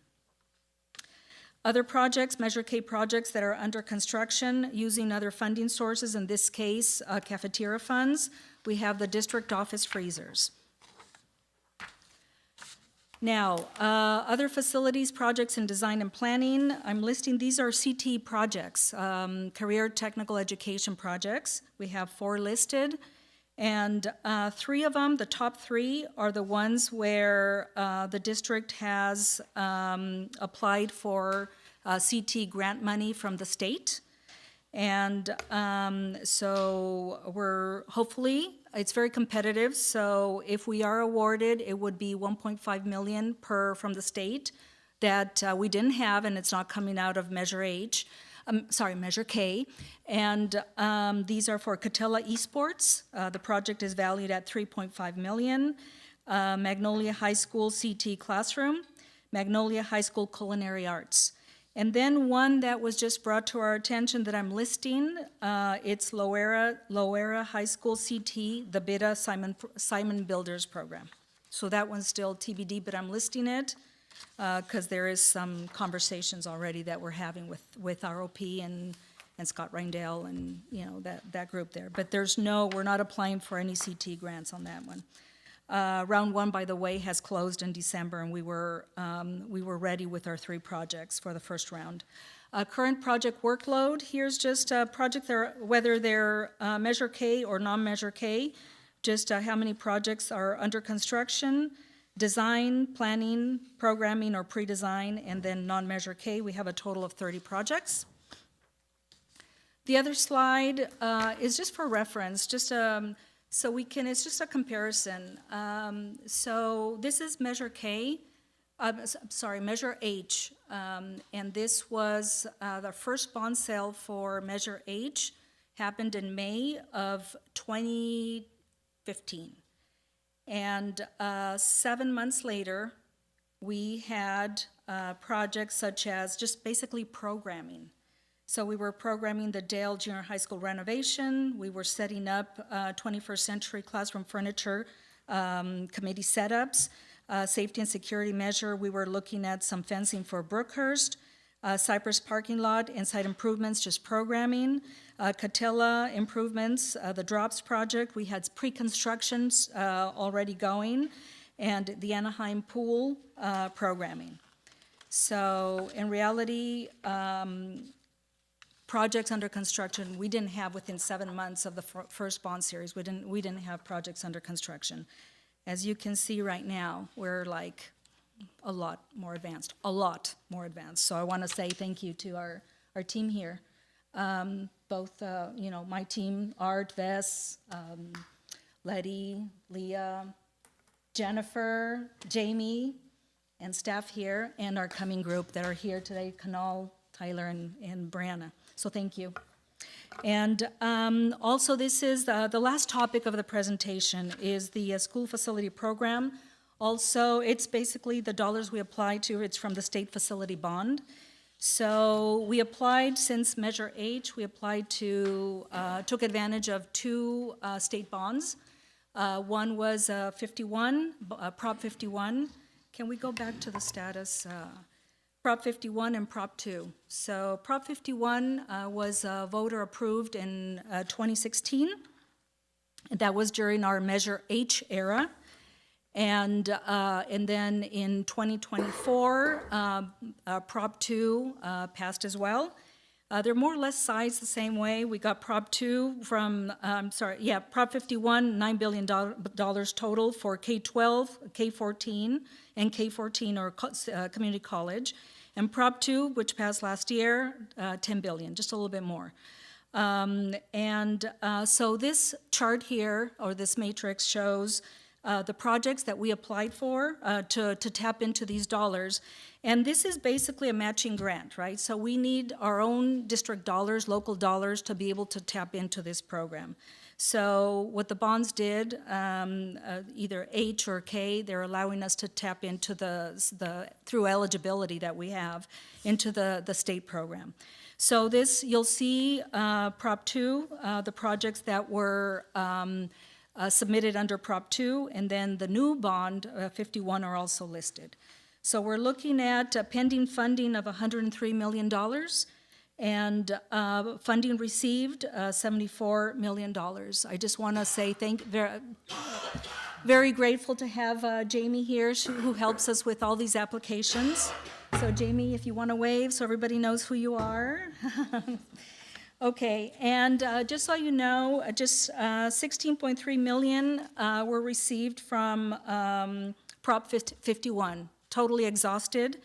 Other projects, Measure K projects that are under construction using other funding sources, in this case, cafeteria funds, we have the district office freezers. Now, other facilities, projects in design and planning, I'm listing, these are CT projects, career technical education projects. We have 4 listed, and 3 of them, the top 3, are the ones where the district has applied for CT grant money from the state. And so we're hopefully, it's very competitive, so if we are awarded, it would be 1.5 million from the state that we didn't have, and it's not coming out of Measure K. And these are for Catella Esports. The project is valued at 3.5 million. Magnolia High School CT Classroom, Magnolia High School Culinary Arts. And then one that was just brought to our attention that I'm listing, it's Loera High School CT, the BIDA Simon Builders Program. So that one's still TBD, but I'm listing it because there is some conversations already that we're having with ROP and Scott Rindale and that group there. But we're not applying for any CT grants on that one. Round 1, by the way, has closed in December, and we were ready with our 3 projects for the first round. Current project workload, here's just a project, whether they're Measure K or non-Measure K, just how many projects are under construction, design, planning, programming, or pre-design, and then non-Measure K, we have a total of 30 projects. The other slide is just for reference, it's just a comparison. So this is Measure K, Measure H, and this was the first bond sale for Measure H happened in May of 2015. And 7 months later, we had projects such as just basically programming. So we were programming the Dale Junior High School renovation. We were setting up 21st century classroom furniture committee setups, safety and security measure. We were looking at some fencing for Brookhurst, Cypress parking lot, and site improvements, just programming. Catella improvements, the Drops project. We had pre-constructions already going, and the Anaheim pool programming. So in reality, projects under construction, we didn't have within 7 months of the first bond series. We didn't have projects under construction. As you can see right now, we're like a lot more advanced. So I want to say thank you to our team here. Both, my team, Art, Vess, Letty, Leah, Jennifer, Jamie, and staff here, and our coming group that are here today, Kanal, Tyler, and Brianna. So thank you. And also, this is the last topic of the presentation is the school facility program. Also, it's basically the dollars we apply to, it's from the state facility bond. So we applied, since Measure H, we applied to, took advantage of two state bonds. One was 51, Prop 51. Can we go back to the status? Prop 51 and Prop 2. So Prop 51 was voter approved in 2016. That was during our Measure H era. And then in 2024, Prop 2 passed as well. They're more or less sized the same way. We got Prop 2 from, Prop 51, $9 billion total for K-12, K-14, and K-14 or community college. And Prop 2, which passed last year, $10 billion, just a little bit more. So this chart here, or this matrix, shows the projects that we applied for to tap into these dollars. And this is basically a matching grant, right? So we need our own district dollars, local dollars, to be able to tap into this program. So what the bonds did, either H or K, they're allowing us to tap into through eligibility that we have, into the state program. So this, you'll see Prop 2, the projects that were submitted under Prop 2, and then the new bond, 51, are also listed. So we're looking at pending funding of $103 million, and funding received, $74 million. I just want to say very grateful to have Jamie here, who helps us with all these applications. So Jamie, if you want to wave so everybody knows who you are. Okay, and just so you know, just 16.3 million were received from Prop 51, totally exhausted,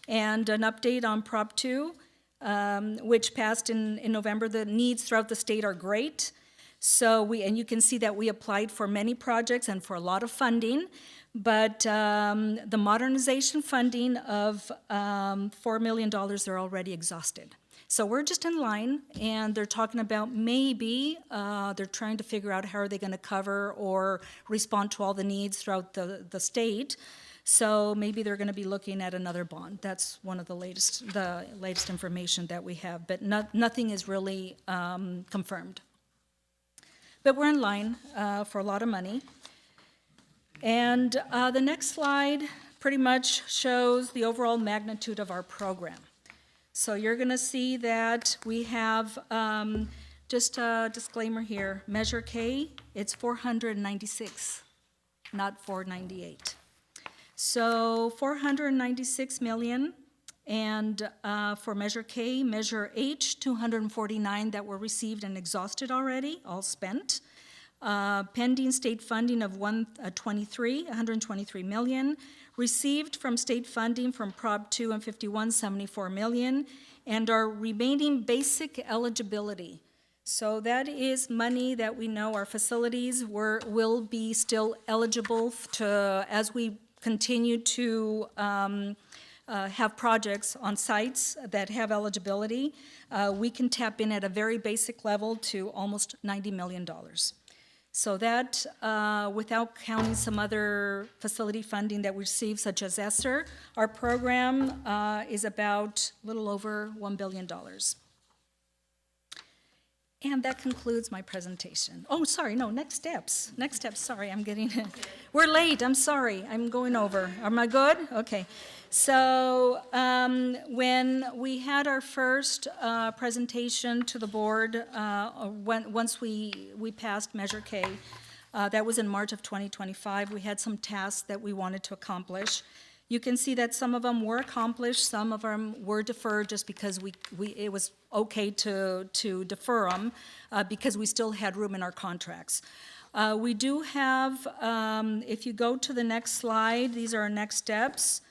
and an update on Prop 2, which passed in November. The needs throughout the state are great. So and you can see that we applied for many projects and for a lot of funding, but the modernization funding of $4 million, they're already exhausted. So we're just in line, and they're talking about maybe they're trying to figure out how are they going to cover or respond to all the needs throughout the state. So maybe they're going to be looking at another bond. That's one of the latest information that we have, but nothing is really confirmed. But we're in line for a lot of money. And the next slide pretty much shows the overall magnitude of our program. So you're going to see that we have, just a disclaimer here, Measure K, it's 496, not 498. So 496 million, and for Measure K, Measure H, 249 that were received and exhausted already, all spent. Pending state funding of 123 million, received from state funding from Prop 2 and 51, 74 million, and our remaining basic eligibility. So that is money that we know our facilities will be still eligible to, as we continue to have projects on sites that have eligibility, we can tap in at a very basic level to almost $90 million. So that, without counting some other facility funding that we receive, such as ESSER, our program is about a little over $1 billion. And that concludes my presentation. Oh, sorry, no, next steps. Next steps, sorry, I'm getting, we're late, I'm sorry, I'm going over. Am I good? Okay. So when we had our first presentation to the board, once we passed Measure K, that was in March of 2025, we had some tasks that we wanted to accomplish. You can see that some of them were accomplished, some of them were deferred just because it was okay to defer them because we still had room in our contracts. We do have, if you go to the next slide, these are our next steps.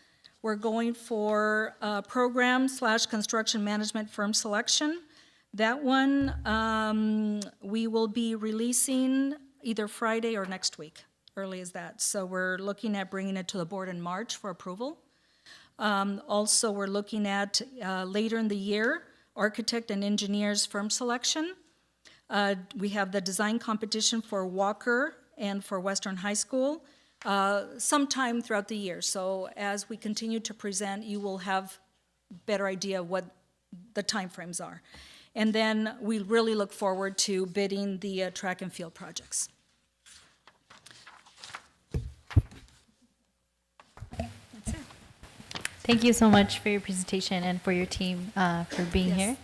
We're going for program/construction management firm selection. That one we will be releasing either Friday or next week, early as that. So we're looking at bringing it to the board in March for approval. Also, we're looking at later in the year, architect and engineers firm selection. We have the design competition for Walker and for Western High School sometime throughout the year. So as we continue to present, you will have better idea of what the timeframes are. And then we really look forward to bidding the track and field projects. That's it. Thank you so much for your presentation and for your team for being Yes. here.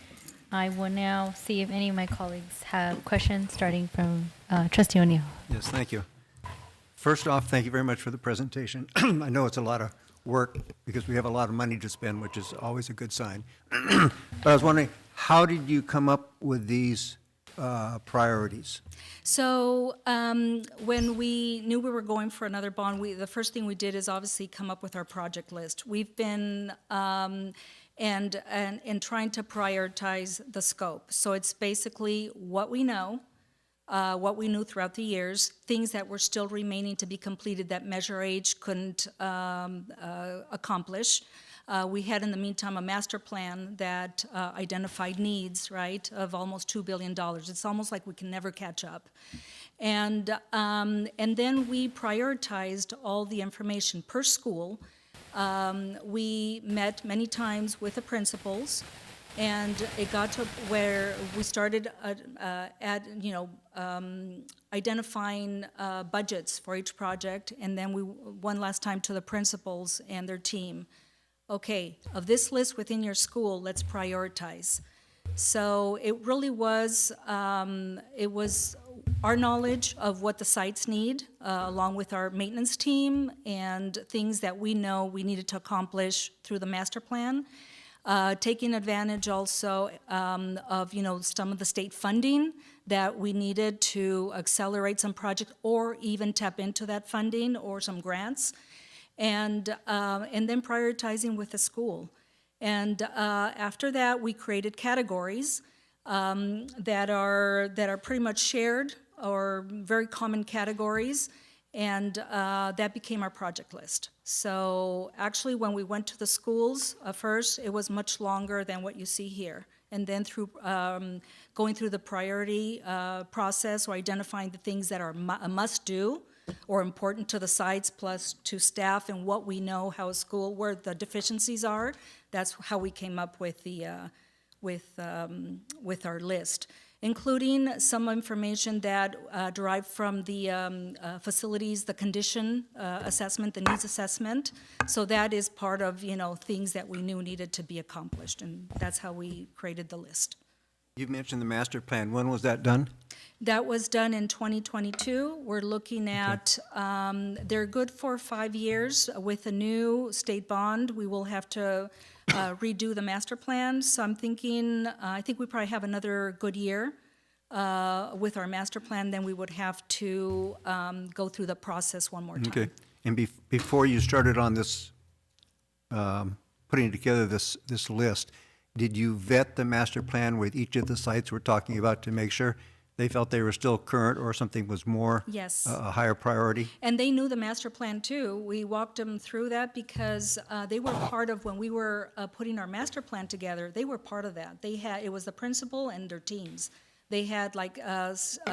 I will now see if any of my colleagues have questions, starting from Trustee O'Neill. Yes, thank you. First off, thank you very much for the presentation. I know it's a lot of work because we have a lot of money to spend, which is always a good sign. But I was wondering, how did you come up with these priorities? So when we knew we were going for another bond, the first thing we did is obviously come up with our project list. We've been and trying to prioritize the scope. So it's basically what we know, what we knew throughout the years, things that were still remaining to be completed that Measure H couldn't accomplish. We had, in the meantime, a master plan that identified needs, right, of almost $2 billion. It's almost like we can never catch up. And then we prioritized all the information per school. We met many times with the principals, and it got to where we started identifying budgets for each project, and then we one last time to the principals and their team. Okay, of this list within your school, let's prioritize. So it really was, our knowledge of what the sites need, along with our maintenance team and things that we know we needed to accomplish through the master plan. Taking advantage also of, some of the state funding that we needed to accelerate some projects or even tap into that funding or some grants. And then prioritizing with the school. And after that, we created categories that are pretty much shared or very common categories, and that became our project list. So actually, when we went to the schools first, it was much longer than what you see here. And then through going through the priority process or identifying the things that are a must-do, or important to the sites plus to staff and what we know how a school, where the deficiencies are. That's how we came up with the with our list, including some information that derived from the facilities, the condition assessment, the needs assessment. So that is part of things that we knew needed to be accomplished, and that's how we created the list. You've mentioned the master plan. When was that done? That was done in 2022. We're looking at, they're good for 5 years. With a new state bond, we will have to redo the master plan. So I'm thinking, I think we probably have another good year with our master plan. Then we would have to go through the process one more time. Okay. And before you started on this, putting together this list, did you vet the master plan with each of the sites we're talking about to make sure they felt they were still current or something was more Yes. a higher priority? And they knew the master plan too. We walked them through that because they were part of, when we were putting our master plan together, they were part of that. It was the principal and their teams. They had like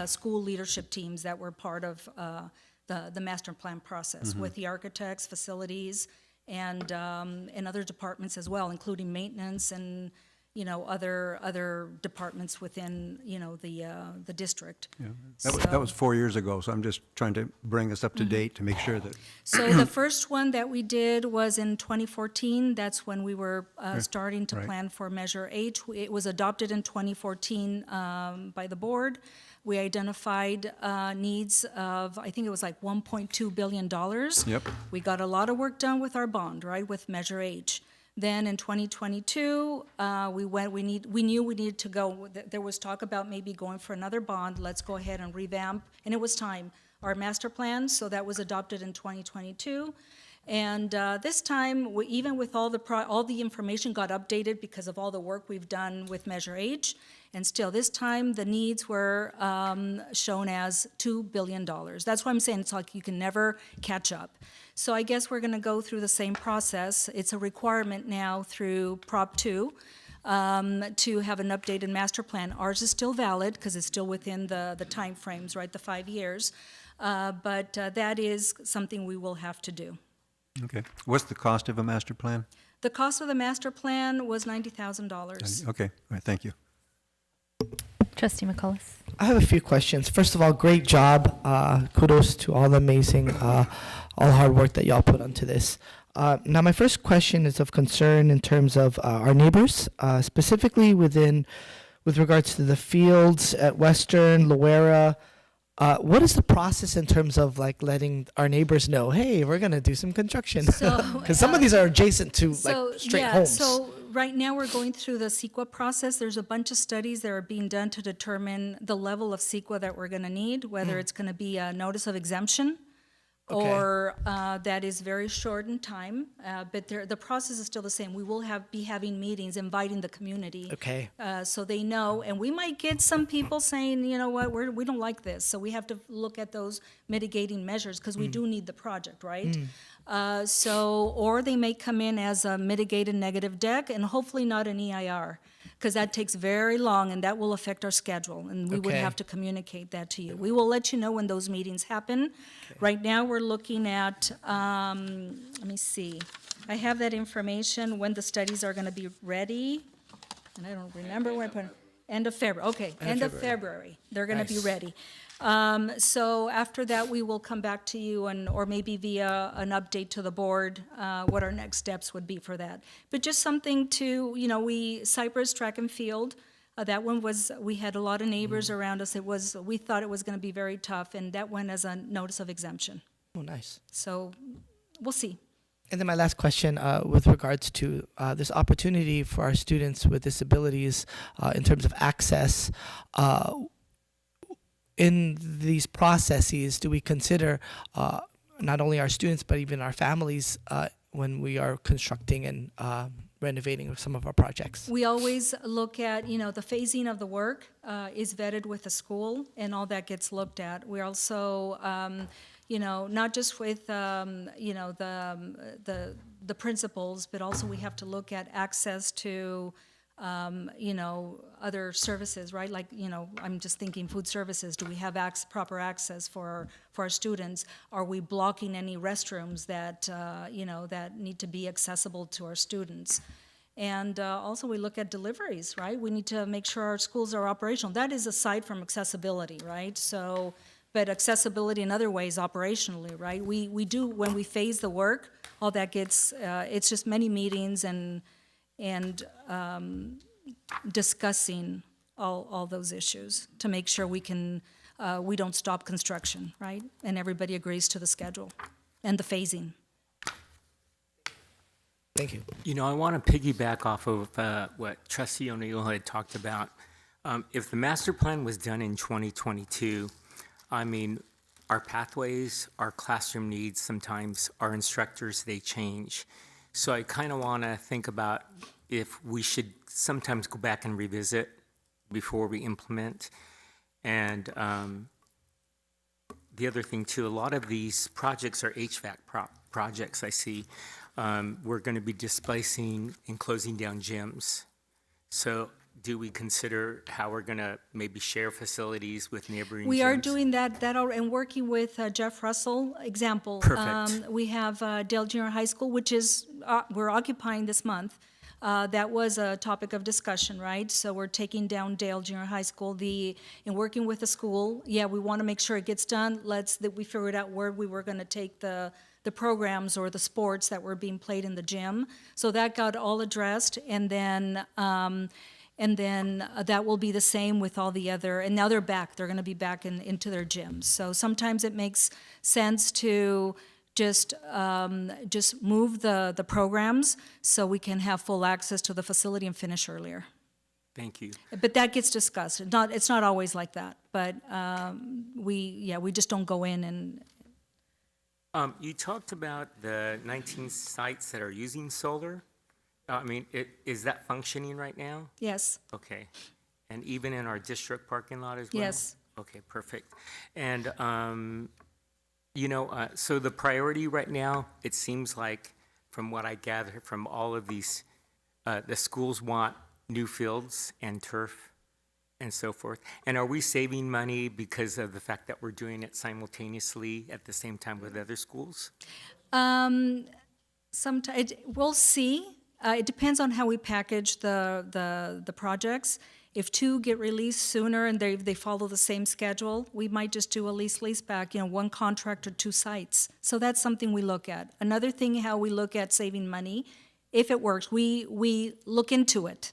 school leadership teams that were part of the master plan process with the architects, facilities, and other departments as well, including maintenance and other departments within the district. Yeah. That was 4 years ago, so I'm just trying to bring us up to date to make sure that. So the first one that we did was in 2014. That's when we were starting to Right. plan for Measure H. It was adopted in 2014 by the board. We identified needs of, I think it was like $1.2 billion. Yep. We got a lot of work done with our bond, right, with Measure H. Then in 2022, we knew we needed to go. There was talk about maybe going for another bond. Let's go ahead and revamp, and it was time. Our master plan, so that was adopted in 2022. And this time, even with all the information got updated because of all the work we've done with Measure H, and still this time the needs were shown as $2 billion. That's why I'm saying it's like you can never catch up. So I guess we're going to go through the same process. It's a requirement now through Prop 2 to have an updated master plan. Ours is still valid because it's still within the timeframes, right, the 5 years. But that is something we will have to do. Okay. What's the cost of a master plan? The cost of the master plan was $90,000. Okay, all right, thank you. Trustee McCullis. I have a few questions. First of all, great job. Kudos to all the amazing, all hard work that y'all put onto this. Now, my first question is of concern in terms of our neighbors, specifically with regards to the fields at Western, Loera. What is the process in terms of like letting our neighbors know, hey, we're going to do some construction? Because some of these are adjacent to like straight homes. So right now we're going through the CEQA process. There's a bunch of studies that are being done to determine the level of CEQA that we're going to need, whether it's going to be a notice of exemption or that is very short in time. But the process is still the same. We will be having meetings, inviting the community. Okay. So they know, and we might get some people saying, you know what, we don't like this. So we have to look at those mitigating measures because we do need the project, right? Or they may come in as a mitigated negative deck and hopefully not an EIR, because that takes very long and that will affect our schedule, and we would Okay. have to communicate that to you. We will let you know when those meetings happen. Right now, we're looking at, let me see, I have that information, when the studies are gonna be ready, and I don't remember when I put, end of February, okay, end of February, they're gonna be Nice. ready. So after that, we will come back to you or maybe via an update to the board, what our next steps would be for that. But just something to, Cypress Track and Field, that one was, we had a lot of neighbors around us. We thought it was gonna be very tough, and that went as a notice of exemption. Oh, nice. So we'll see. And then my last question with regards to this opportunity for our students with disabilities in terms of access. In these processes, do we consider not only our students but even our families when we are constructing and renovating some of our projects? We always look at, the phasing of the work is vetted with the school, and all that gets looked at. We also, not just with, the principals, but also we have to look at access to, other services, right? Like, I'm just thinking food services. Do we have proper access for our students? Are we blocking any restrooms that, that need to be accessible to our students? And also we look at deliveries, right? We need to make sure our schools are operational. That is aside from accessibility, right? So, but accessibility in other ways operationally, right? We do, when we phase the work, all that gets, it's just many meetings and discussing all those issues to make sure we don't stop construction, right? And everybody agrees to the schedule and the phasing. Thank you. I want to piggyback off of what Trustee O'Neill had talked about. If the master plan was done in 2022, our pathways, our classroom needs, sometimes our instructors, they change. So I kind of want to think about if we should sometimes go back and revisit before we implement. And the other thing too, a lot of these projects are HVAC projects I see. We're going to be displacing and closing down gyms. So do we consider how we're going to maybe share facilities with neighboring gyms? We are doing that and working with Jeff Russell, example. Perfect. We have Dale Junior High School, which is, we're occupying this month. That was a topic of discussion, right? So we're taking down Dale Junior High School, and working with the school. Yeah, we want to make sure it gets done. That we figured out where we were going to take the programs or the sports that were being played in the gym. So that got all addressed, and then that will be the same with all the other, and now they're back. They're going to be back into their gyms. So sometimes it makes sense to just move the programs so we can have full access to the facility and finish earlier. Thank you. But that gets discussed. It's not always like that, but we just don't go in and. You talked about the 19 sites that are using solar. Is that functioning right now? Yes. Okay. And even in our district parking lot as well? Yes. Okay, perfect. And, so the priority right now, it seems like, from what I gather from all of these, the schools want new fields and turf and so forth? And are we saving money because of the fact that we're doing it simultaneously at the same time with other schools? Sometimes, we'll see. It depends on how we package the projects. If two get released sooner and they follow the same schedule, we might just do a lease back, one contract or two sites. So that's something we look at. Another thing, how we look at saving money, if it works, we look into it.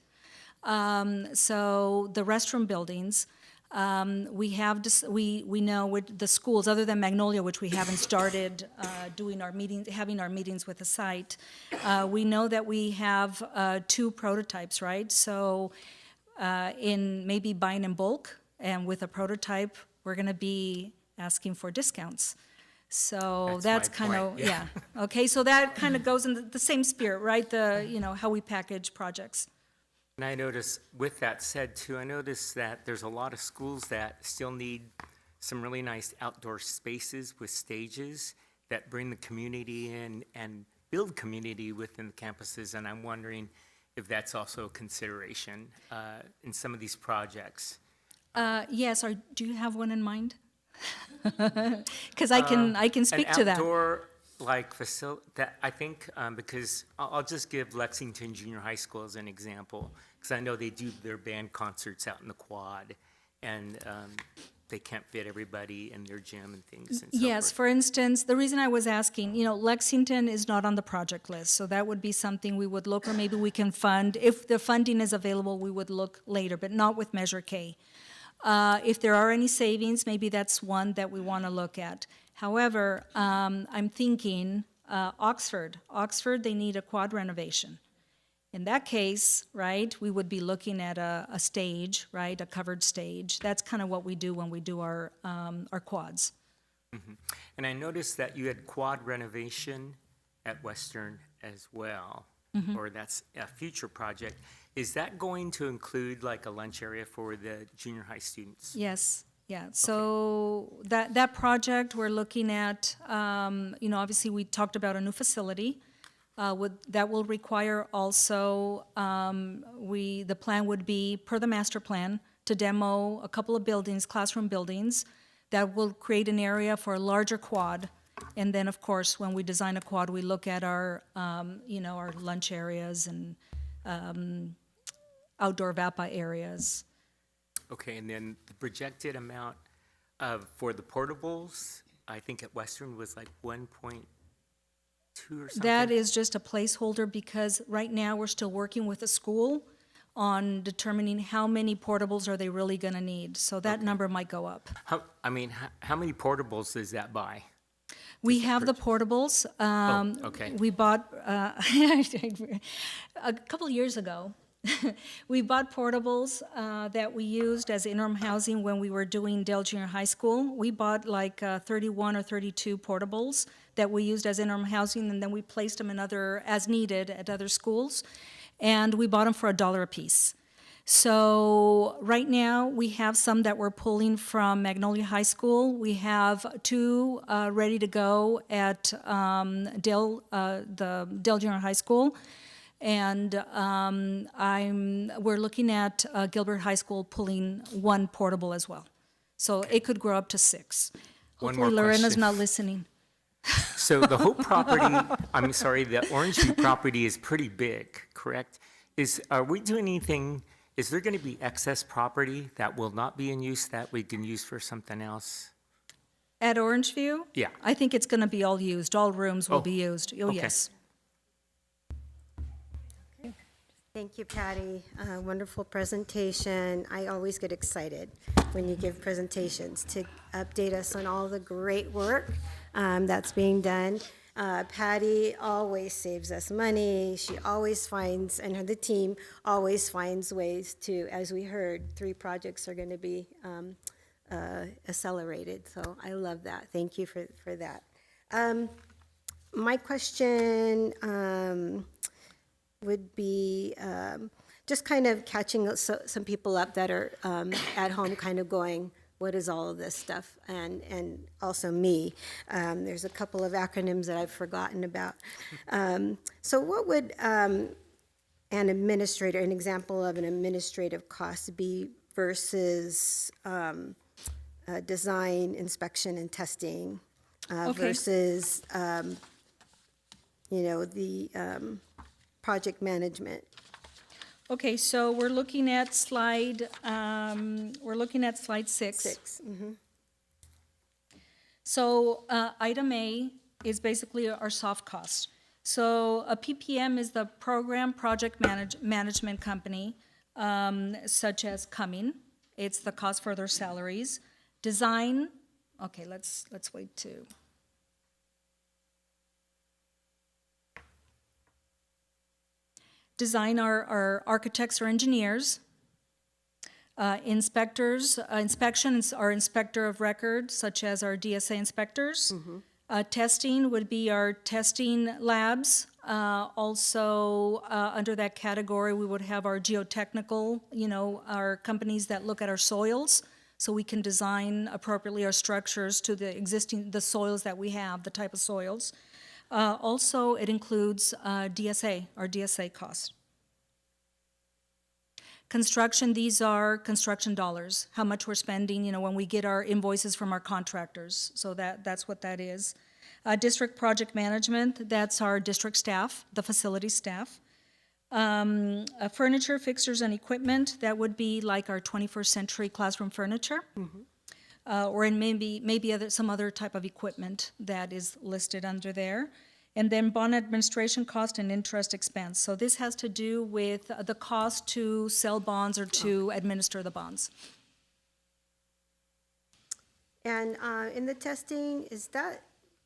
So the restroom buildings, we know with the schools, other than Magnolia, which we haven't started having our meetings with the site, we know that we have two prototypes, right? So in maybe buying in bulk, and with a prototype, we're going to be asking for discounts. So that's my kind of, point, yeah. Okay, so that kind of goes in the same spirit, right? How we package projects. And I notice, with that said too, I notice that there's a lot of schools that still need some really nice outdoor spaces with stages that bring the community in and build community within the campuses. And I'm wondering if that's also a consideration in some of these projects. Yes, do you have one in mind? Because I can speak to An that. outdoor, like, facility, that, I think, because I'll just give Lexington Junior High School as an example, because I know they do their band concerts out in the quad, and they can't fit everybody in their gym and things and so Yes, forth. for instance, the reason I was asking, Lexington is not on the project list, so that would be something we would look, or maybe we can fund. If the funding is available, we would look later, but not with Measure K. If there are any savings, maybe that's one that we want to look at. However, I'm thinking Oxford. Oxford, they need a quad renovation. In that case, right, we would be looking at a stage, right, a covered stage. That's kind of what we do when we do our quads. And I noticed that you had quad renovation at Western as well, or that's a future project. Is that going to include like a lunch area for the junior high students? Yes, yeah. So that project, we're looking at, obviously we talked about a new facility. That will require also, the plan would be, per the master plan, to demo a couple of buildings, classroom buildings, that will create an area for a larger quad. And then, of course, when we design a quad, we look at our lunch areas and outdoor VAPA areas. Okay, and then the projected amount for the portables, I think at Western was like 1.2 or something? That is just a placeholder because right now we're still working with the school on determining how many portables are they really going to need. So that number might go up. How many portables does that buy? We have the portables. Okay. We bought, a couple of years ago, we bought portables that we used as interim housing when we were doing Dale Junior High School. We bought like 31 or 32 portables that we used as interim housing, and then we placed them as needed at other schools. And we bought them for $1 a piece. So right now, we have some that we're pulling from Magnolia High School. We have 2 ready to go at the Dale Junior High School. And we're looking at Gilbert High School pulling 1 portable as well. So it could grow up to 6. One Hopefully more Lorena's question. not listening. So the Hope property, the Orangeview property is pretty big, correct? Are we doing anything, is there going to be excess property that will not be in use that we can use for something else? At Orangeview? Yeah. I think it's going to be all used. All rooms will Oh, be used. Oh, okay. yes. Thank you, Patty. Wonderful presentation. I always get excited when you give presentations to update us on all the great work that's being done. Patty always saves us money. She always finds, and the team always finds ways to, as we heard, 3 projects are going to be accelerated. So I love that. Thank you for that. My question would be just kind of catching some people up that are at home kind of going, what is all of this stuff? And also me. There's a couple of acronyms that I've forgotten about. So what would an administrator, an example of an administrative cost be versus design, inspection, and testing Okay. versus, the project management. Okay, so we're looking at slide 6. 6. So item A is basically our soft costs. So a PPM is the program project management company, such as Cumming. It's the cost for their salaries. Design, okay, let's wait to. Design are architects or engineers. Inspections are inspector of record, such as our DSA inspectors. Testing would be our testing labs. Also, under that category, we would have our geotechnical, our companies that look at our soils, so we can design appropriately our structures to the soils that we have, the type of soils. Also, it includes DSA, our DSA costs. Construction, these are construction dollars, how much we're spending, when we get our invoices from our contractors. So that's what that is. District project management, that's our district staff, the facility staff. Furniture, fixtures, and equipment, that would be like our 21st century classroom furniture. Or in maybe some other type of equipment that is listed under there. And then bond administration cost and interest expense. So this has to do with the cost to sell bonds or to administer the bonds. And in the testing,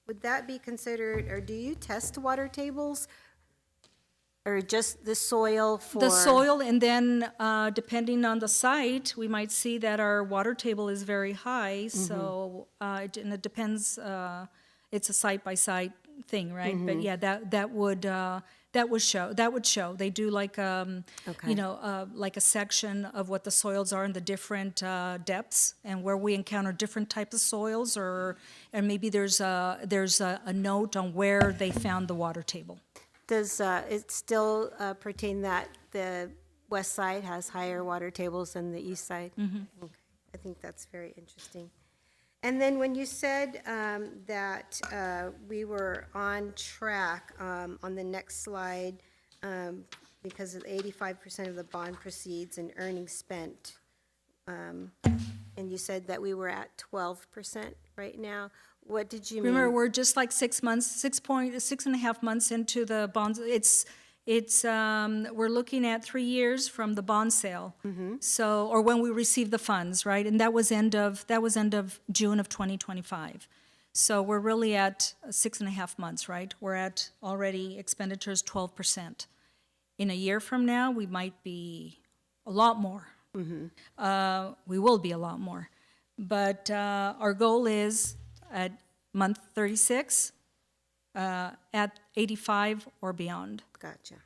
would that be considered, or do you test water tables? Or just the soil for? The soil, and then depending on the site, we might see that our water table is very high. So and it depends. It's a site-by-site thing, right? But yeah, that would show. They do like like a section of what the soils are in the different depths and where we encounter different types of soils, and maybe there's a note on where they found the water table. Does it still pertain that the west side has higher water tables than the east side? Okay. I think that's very interesting. And then when you said that we were on track on the next slide, because of 85% of the bond proceeds and earnings spent, and you said that we were at 12% right now. What did you mean? Remember, we're just like 6.5 months into the bonds. We're looking at 3 years from the bond sale. So, or when we received the funds, right? And that was end of June of 2025. So we're really at 6.5 months, right? We're at already expenditures 12%. In a year from now, we might be a lot more. We will be a lot more. But our goal is at month 36, at 85 or beyond. Gotcha.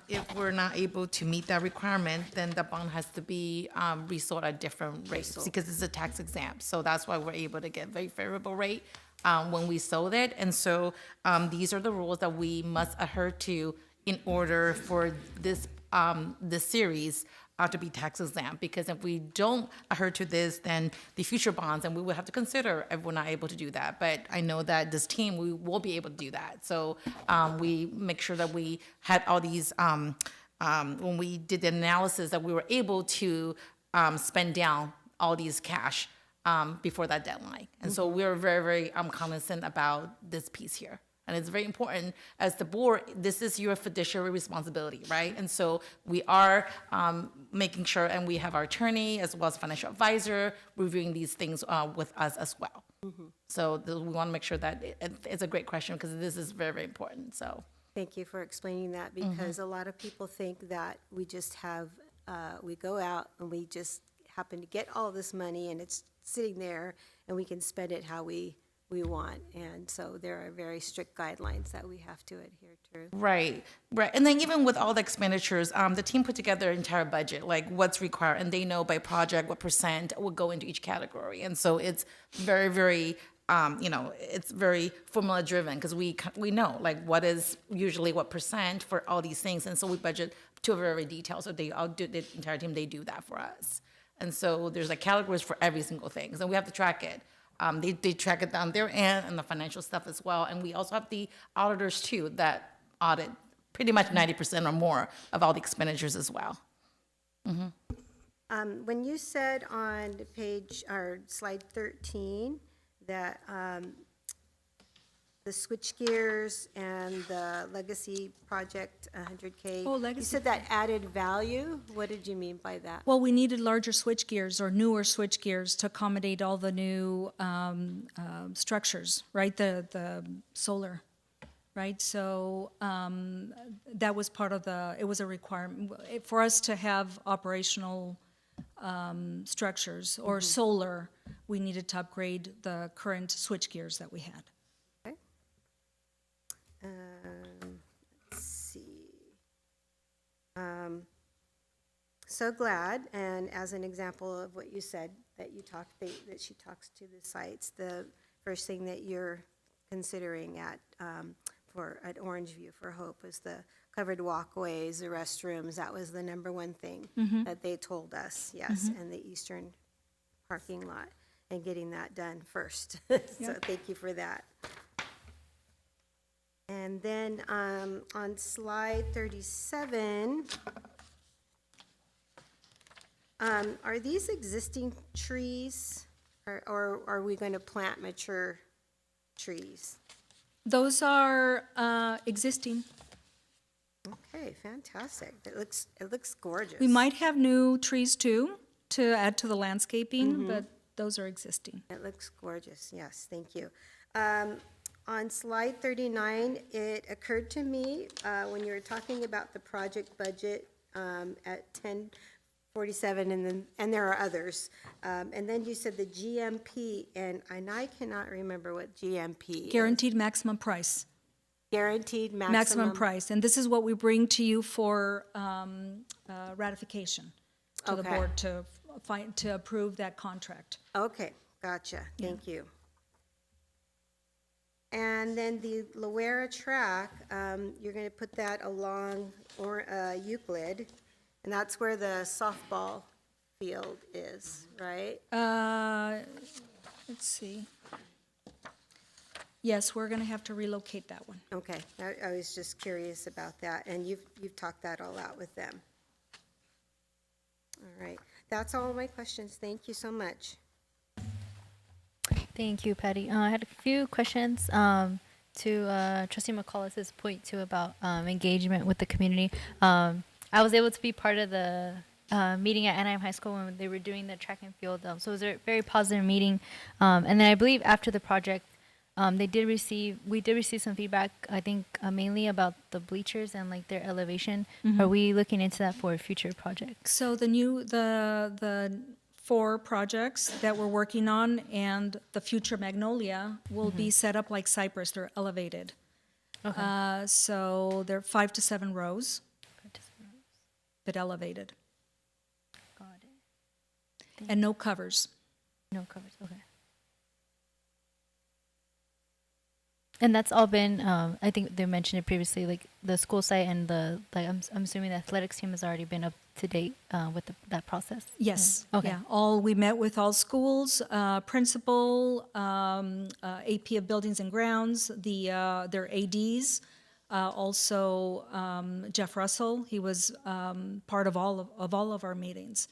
If we're not able to meet that requirement, then the bond has to be resold at different rates because it's a tax exempt. So that's why we're able to get very favorable rate when we sold it. And so these are the rules that we must adhere to in order for this series to be tax exempt, because if we don't adhere to this, then the future bonds, and we will have to consider if we're not able to do that. But I know that this team, we will be able to do that. So we make sure that we had all these, when we did the analysis, that we were able to spend down all these cash before that deadline. And so we're very, very cognizant about this piece here. And it's very important as the board, this is your fiduciary responsibility, right? And so we are making sure, and we have our attorney as well as financial advisor reviewing these things with us as well. So we want to make sure that it's a great question because this is very, very important, so. Thank you for explaining that, because a lot of people think that we just have, we go out and we just happen to get all this money and it's sitting there and we can spend it how we want. And so there are very strict guidelines that we have to adhere to. Right. And then even with all the expenditures, the team put together an entire budget, like what's required, and they know by project what percent will go into each category. And so it's very, very it's very formula driven because we know like what is usually what percent for all these things, and so we budget to a very detail. So they all do, the entire team, they do that for us, and so there's like categories for every single thing, so we have to track it. They track it down their end and the financial stuff as well, and we also have the auditors too that audit pretty much 90% or more of all the expenditures as well. When you said on page, or slide 13, that the switchgears and the legacy project, 100K. Oh, You legacy said that added value? What did you mean by that? Well, we needed larger switch gears or newer switch gears to accommodate all the new structures, right? The solar, right? So that was part of it was a requirement for us to have operational structures or solar. We needed to upgrade the current switch gears that we had. Okay. Let's see. So glad, and as an example of what you said, that she talks to the sites, the first thing that you're considering at Orangeview for Hope was the covered walkways, the restrooms. That was the number one thing that they told us, yes, and the eastern parking lot, and getting that done first. So thank you for that. And then on slide 37, are these existing trees, or are we going to plant mature trees? Those are existing. Okay, fantastic. It looks gorgeous. We might have new trees too to add to the landscaping, but those are existing. It looks gorgeous, yes, thank you. On slide 39, it occurred to me when you were talking about the project budget at 1047, and there are others, and then you said the GMP, and I cannot remember what GMP is. Guaranteed maximum price. Guaranteed Maximum price, and this is what we bring to you for ratification to the Okay. board to approve that contract. Okay, gotcha, thank you. And then the Loera track, you're going to put that along Euclid, and that's where the softball field is, right? Let's see. Yes, we're going to have to relocate that one. Okay, I was just curious about that, and you've talked that all out with them. All right, that's all my questions. Thank you so much. Thank you, Patty. I had a few questions to Trustee McCullough's point too about engagement with the community. I was able to be part of the meeting at Anaheim High School when they were doing the track and field. So it was a very positive meeting. And then I believe after the project, we did receive some feedback, I think mainly about the bleachers and like their elevation. Are we looking into that for future projects? So the 4 projects that we're working on and the future Magnolia will be set up like Cypress. They're elevated. Okay. So they're 5 to 7 rows, but elevated, Got it. and no covers. No covers. Okay. And that's all been, I think they mentioned it previously, like the school site and I'm assuming the athletics team has already been up to date with that process. Yes. Okay. Yeah. We met with all schools, principal, AP of Buildings and Grounds, their ADs, also Jeff Russell. He was part of all of our meetings.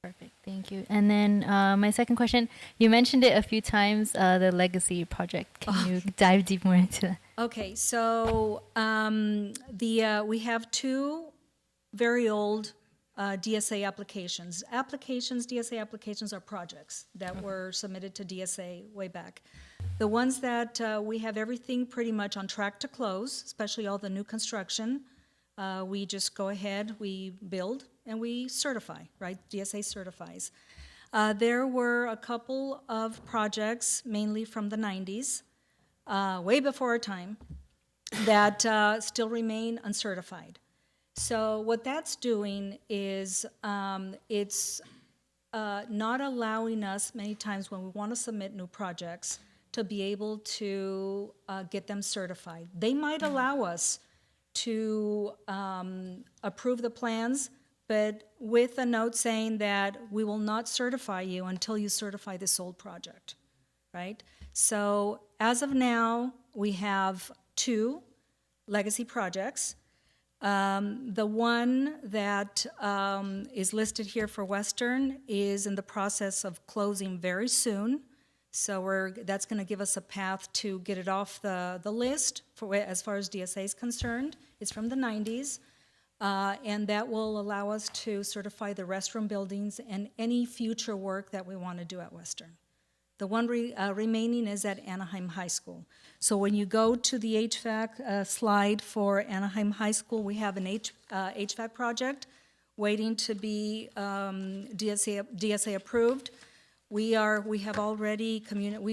Perfect. Thank you. And then my second question, you mentioned it a few times, the legacy project. Can you dive deep more into that? Okay, so we have 2 very old DSA applications. DSA applications are projects that were submitted to DSA way back. The ones that we have everything pretty much on track to close, especially all the new construction, we just go ahead, we build, and we certify, right? DSA certifies. There were a couple of projects, mainly from the 90s, way before our time, that still remain uncertified. So what that's doing is it's not allowing us many times when we want to submit new projects to be able to get them certified. They might allow us to approve the plans, but with a note saying that we will not certify you until you certify this old project, right? So as of now, we have 2 legacy projects. The one that is listed here for Western is in the process of closing very soon. So that's going to give us a path to get it off the list for as far as DSA is concerned. It's from the 90s. And that will allow us to certify the restroom buildings and any future work that we want to do at Western. The one remaining is at Anaheim High School. So when you go to the HVAC slide for Anaheim High School, we have an HVAC project waiting to be DSA approved. We've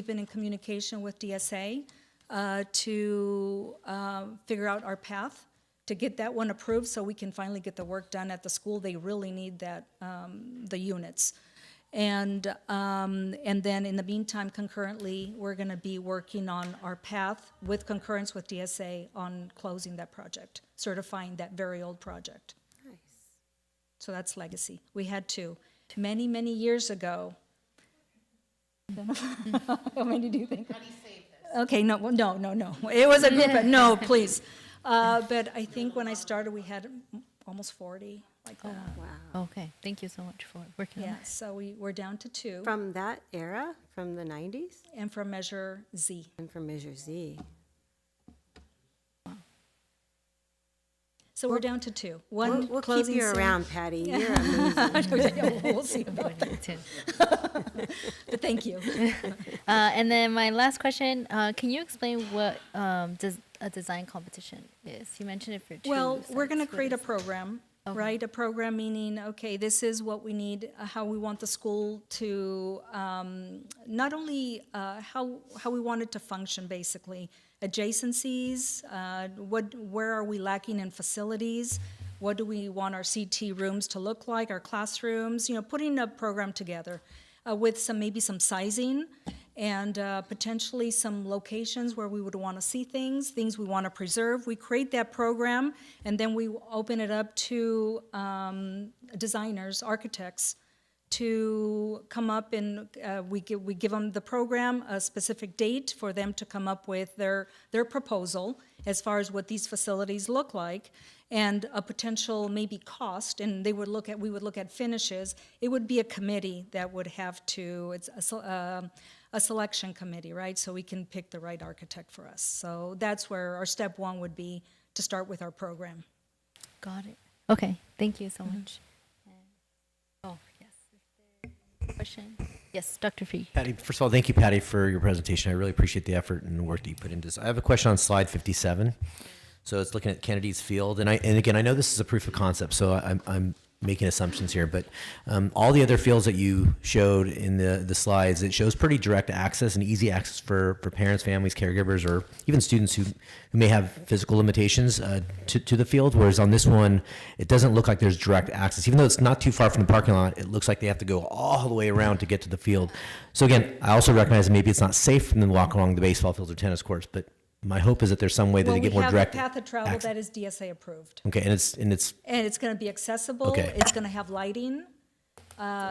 been in communication with DSA to figure out our path to get that one approved so we can finally get the work done at the school. They really need that, the units. And then in the meantime, concurrently, we're going to be working on our path with concurrence with DSA on closing that project, certifying that very old project. Nice. So that's legacy. We had 2 many, many years ago. How many do you think? How do you save this? Okay, no. It was a group, no, please. But I think when I started, we had almost 40, like that. Wow. Okay, thank you so much for working on Yeah, that. so we're down to 2. From that era, from the 90s, And from Measure Z. and from Measure Z. So we're down to 2. One We'll keep closing you soon. around, Patty. You're amazing. We'll see about that. But thank you. And then my last question, can you explain what a design competition is? You mentioned it for 2 Well, we're going to sites. What create a is it? program, Okay. right? A program meaning, okay, this is what we need, how we want the school to, not only how we want it to function, basically, adjacencies, where are we lacking in facilities, what do we want our CT rooms to look like, our classrooms, putting a program together with maybe some sizing and potentially some locations where we would want to see things we want to preserve. We create that program, and then we open it up to designers, architects, to come up and we give them the program, a specific date for them to come up with their proposal as far as what these facilities look like, and a potential maybe cost, and we would look at finishes. It would be a committee that would have to, it's a selection committee, right? So we can pick the right architect for us. So that's where our step 1 would be, to start with our program. Got it. Okay, thank you so much. Oh, yes. Is there a question? Yes, Dr. Fee. Patty, first of all, thank you, Patty, for your presentation. I really appreciate the effort and the work that you put into this. I have a question on slide 57. So it's looking at Kennedy's Field, and again, I know this is a proof of concept, so I'm making assumptions here, but all the other fields that you showed in the slides, it shows pretty direct access and easy access for parents, families, caregivers, or even students who may have physical limitations to the field, whereas on this one, it doesn't look like there's direct access. Even though it's not too far from the parking lot, it looks like they have to go all the way around to get to the field. So again, I also recognize that maybe it's not safe for them to walk along the baseball fields or tennis courts, but my hope is that there's some way that they get more direct We have a path of travel access. that is DSA approved. Okay, and it's And it's going to be accessible. Okay. It's going to have lighting.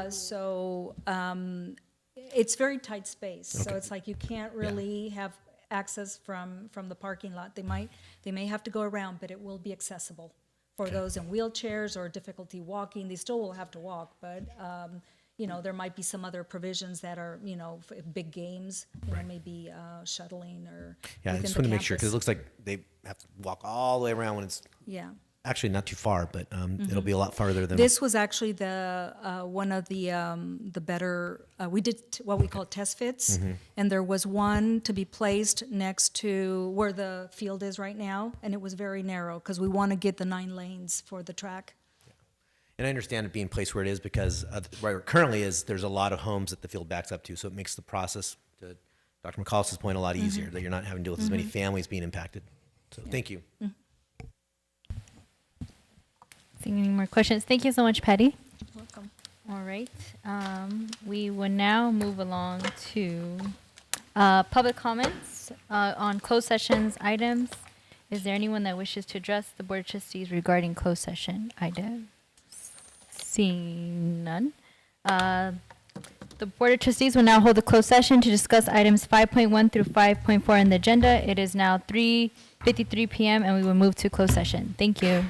So it's very tight space. So it's like you can't really have access from the parking lot. They may have to go around, but it will be accessible for those in wheelchairs or difficulty walking. They still will have to walk, but there might be some other provisions that are, for big games, maybe shuttling or Yeah, I within just the want to make sure, because campus. it looks like they have to walk all the way around when it's Yeah. actually not too far, but it'll be a lot farther than. This was actually one of the better, we did what we call test fits, and there was one to be placed next to where the field is right now, and it was very narrow, because we want to get the 9 lanes for the track. And I understand it being placed where it is because where it currently is, there's a lot of homes that the field backs up to, so it makes the process, to Dr. McCullough's point, a lot easier, that you're not having to deal with as many families being impacted. So thank you. Seeing any more questions? Thank you so much, Patty. Welcome. All right. We will now move along to public comments on closed sessions items. Is there anyone that wishes to address the Board of Trustees regarding closed session items? Seeing none. The Board of Trustees will now hold a closed session to discuss items 5.1 through 5.4 on the agenda. It is now 3:53 p.m. and we will move to closed session. Thank you.